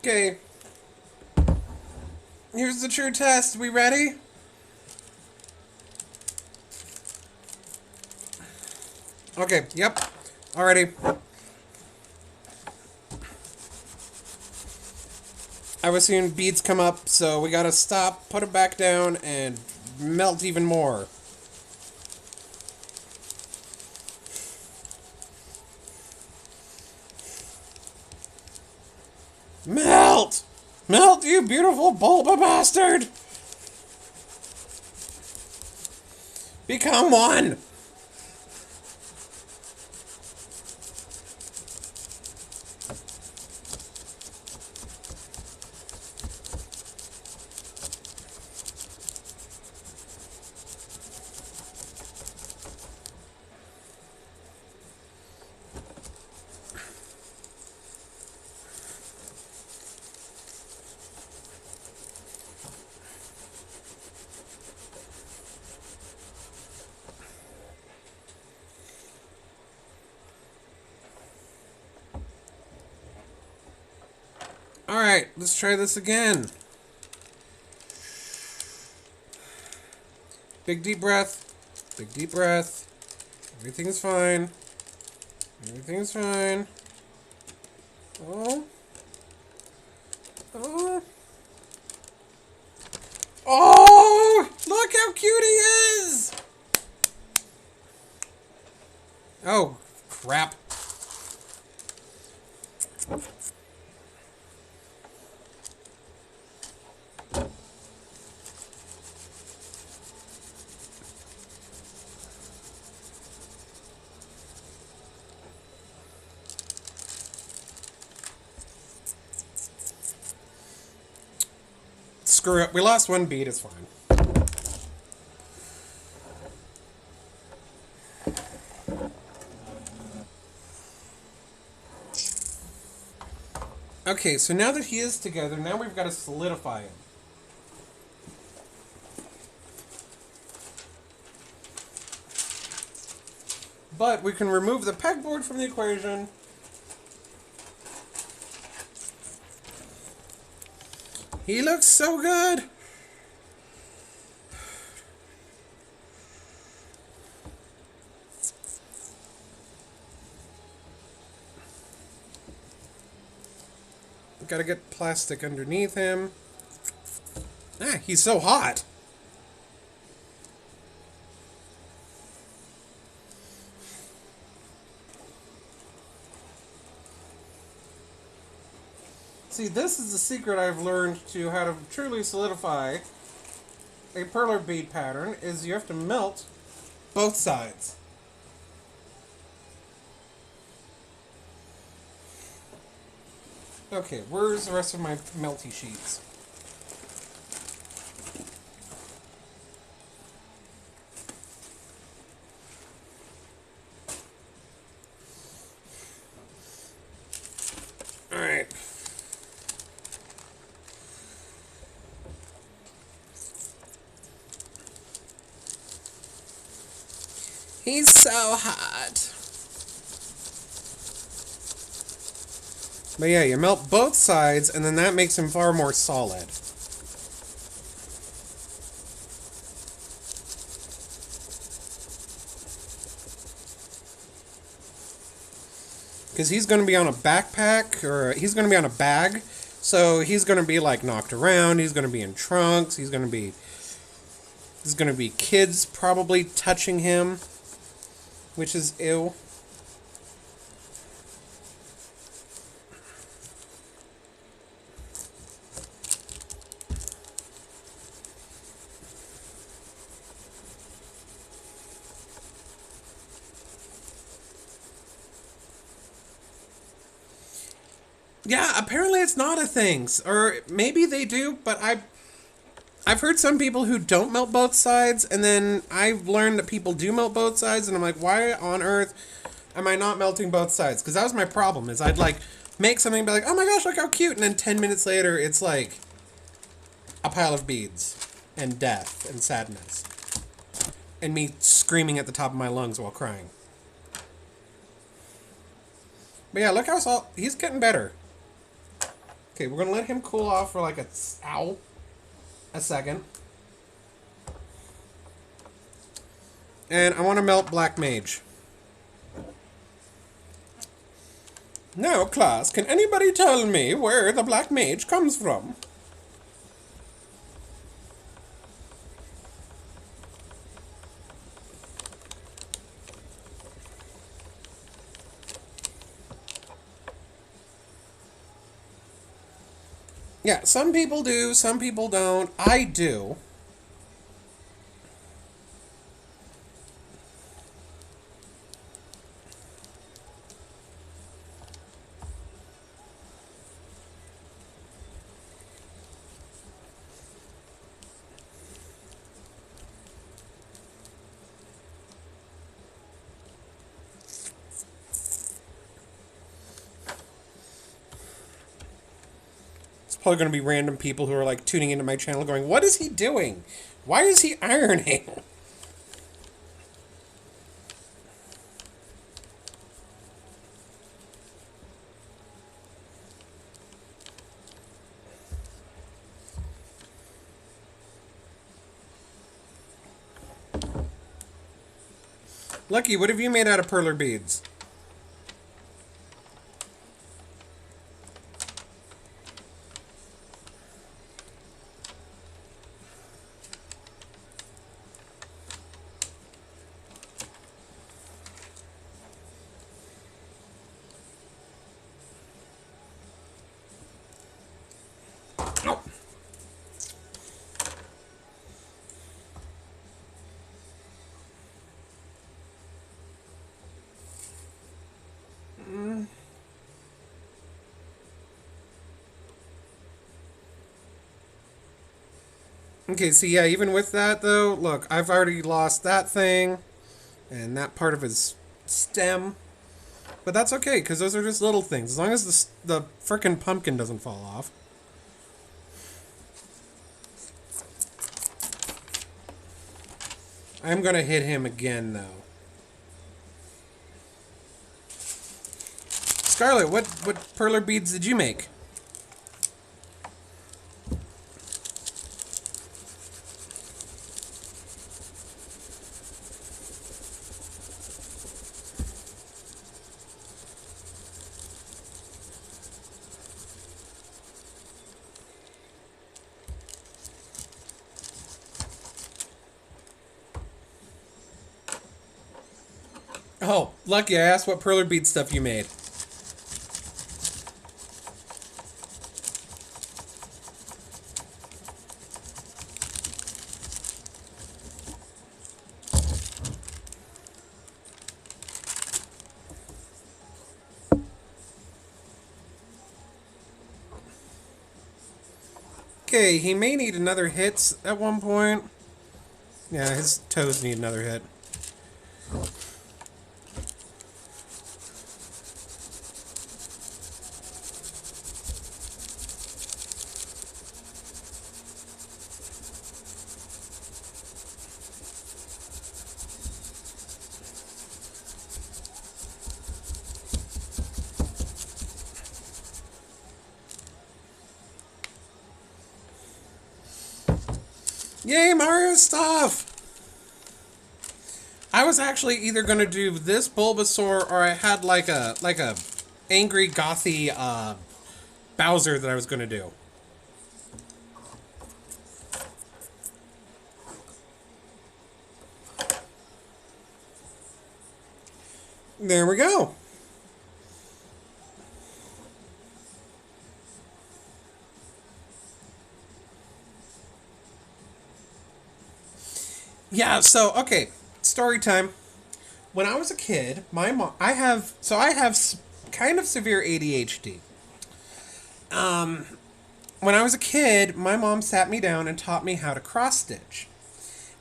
Okay. Here's the true test. We ready? Okay, yep. Alrighty. I was seeing beads come up, so we gotta stop, put it back down, and melt even more. Melt! Melt, you beautiful Bulba bastard! Become one! Alright, let's try this again. Big deep breath. Big deep breath. Everything's fine. Everything's fine. Oh. Oh. Oh! Look how cute he is! Oh, crap. Screw it. We lost one bead. It's fine. Okay, so now that he is together, now we've got to solidify him. But we can remove the pegboard from the equation. He looks so good. Gotta get plastic underneath him. Ah, he's so hot. See, this is the secret I've learned to how to truly solidify a perler bead pattern, is you have to melt both sides. Okay, where's the rest of my melty sheets? Alright. He's so hot. But yeah, you melt both sides, and then that makes him far more solid. Because he's going to be on a backpack, or he's going to be on a bag, so he's going to be, like, knocked around, he's going to be in trunks, there's going to be kids probably touching him, which is ew. Yeah, apparently it's not a thing. Or maybe they do, but I've heard some people who don't melt both sides, and then I've learned that people do melt both sides, and I'm like, why on earth am I not melting both sides? Because that was my problem, is I'd, like, make something and be like, oh my gosh, look how cute, and then 10 minutes later, it's like a pile of beads, and death, and sadness. And me screaming at the top of my lungs while crying. But yeah, look how he's getting better. Okay, we're gonna let him cool off for like a second. And I want to melt Black Mage. Now, class, can anybody tell me where the Black Mage comes from? Yeah, some people do, some people don't. I do. Probably going to be random people who are like tuning into my channel going, what is he doing? Why is he ironing? Lucky, what have you made out of perler beads? Oh. Okay, so yeah, even with that though, look, I've already lost that thing and that part of his stem. But that's okay, because those are just little things. As long as the frickin' pumpkin doesn't fall off. I'm gonna hit him again, though. Scarlet, what perler beads did you make? Oh, lucky, I asked what perler bead stuff you made. Okay, he may need another hit at one point. Yeah, his toes need another hit. Yay, Mario stuff! I was actually either gonna do this Bulbasaur or I had like a angry gothy Bowser that I was gonna do. There we go. Yeah, so okay, story time. When I was a kid, my mom I have kind of severe ADHD. When I was a kid, my mom sat me down and taught me how to cross stitch.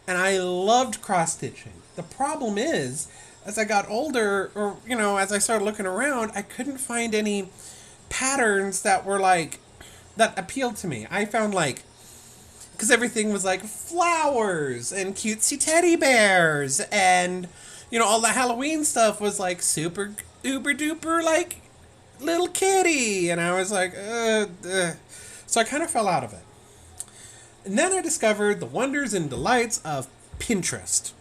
And I loved cross stitching. The problem is, as I got older, or as I started looking around, I couldn't find any patterns that were like that appealed to me. I found like because everything was like flowers and cutesy teddy bears and all the Halloween stuff was like super duper duper like little kitty, and I was like so I kind of fell out of it. And then I discovered the wonders and delights of Pinterest.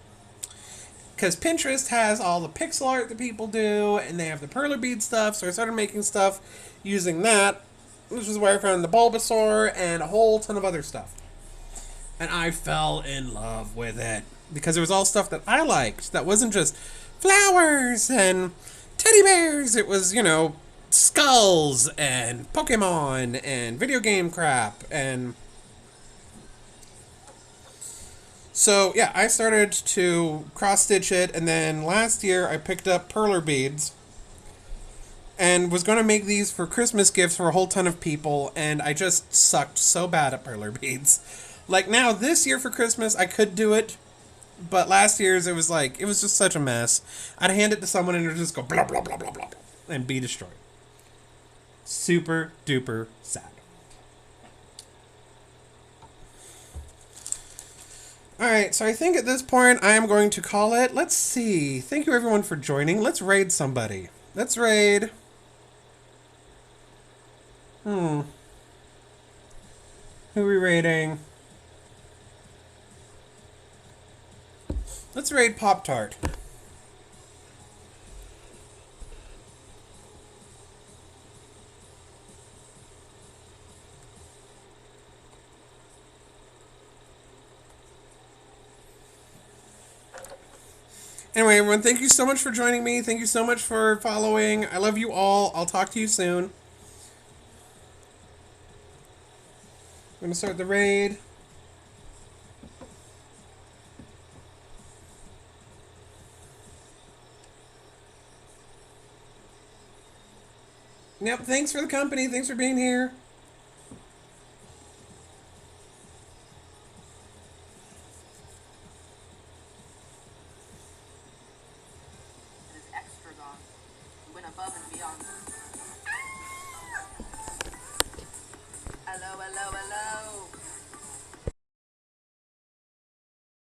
Because Pinterest has all the pixel art that people do, and they have the perler bead stuff, so I started making stuff using that, which is where I found the Bulbasaur and a whole ton of other stuff. And I fell in love with it. Because it was all stuff that I liked. That wasn't just flowers and teddy bears. It was, skulls and Pokemon and video game crap and... So, yeah, I started to cross-stitch it, and then last year I picked up perler beads and was going to make these for Christmas gifts for a whole ton of people, and I just sucked so bad at perler beads. Like, now, this year for Christmas, I could do it, but last year's, it was just such a mess. I'd hand it to someone and it would just go blah, blah, blah, blah, blah, and be destroyed. Super duper sad. Alright, so I think at this point I am going to call it. Let's see. Thank you everyone for joining. Let's raid somebody. Let's raid. Who are we raiding? Let's raid Pop-Tart. Anyway, everyone, thank you so much for joining me. Thank you so much for following. I love you all. I'll talk to you soon. I'm gonna start the raid. Yep, thanks for the company. Thanks for being here. It is extra gone. We went above and beyond. Hello, hello, hello.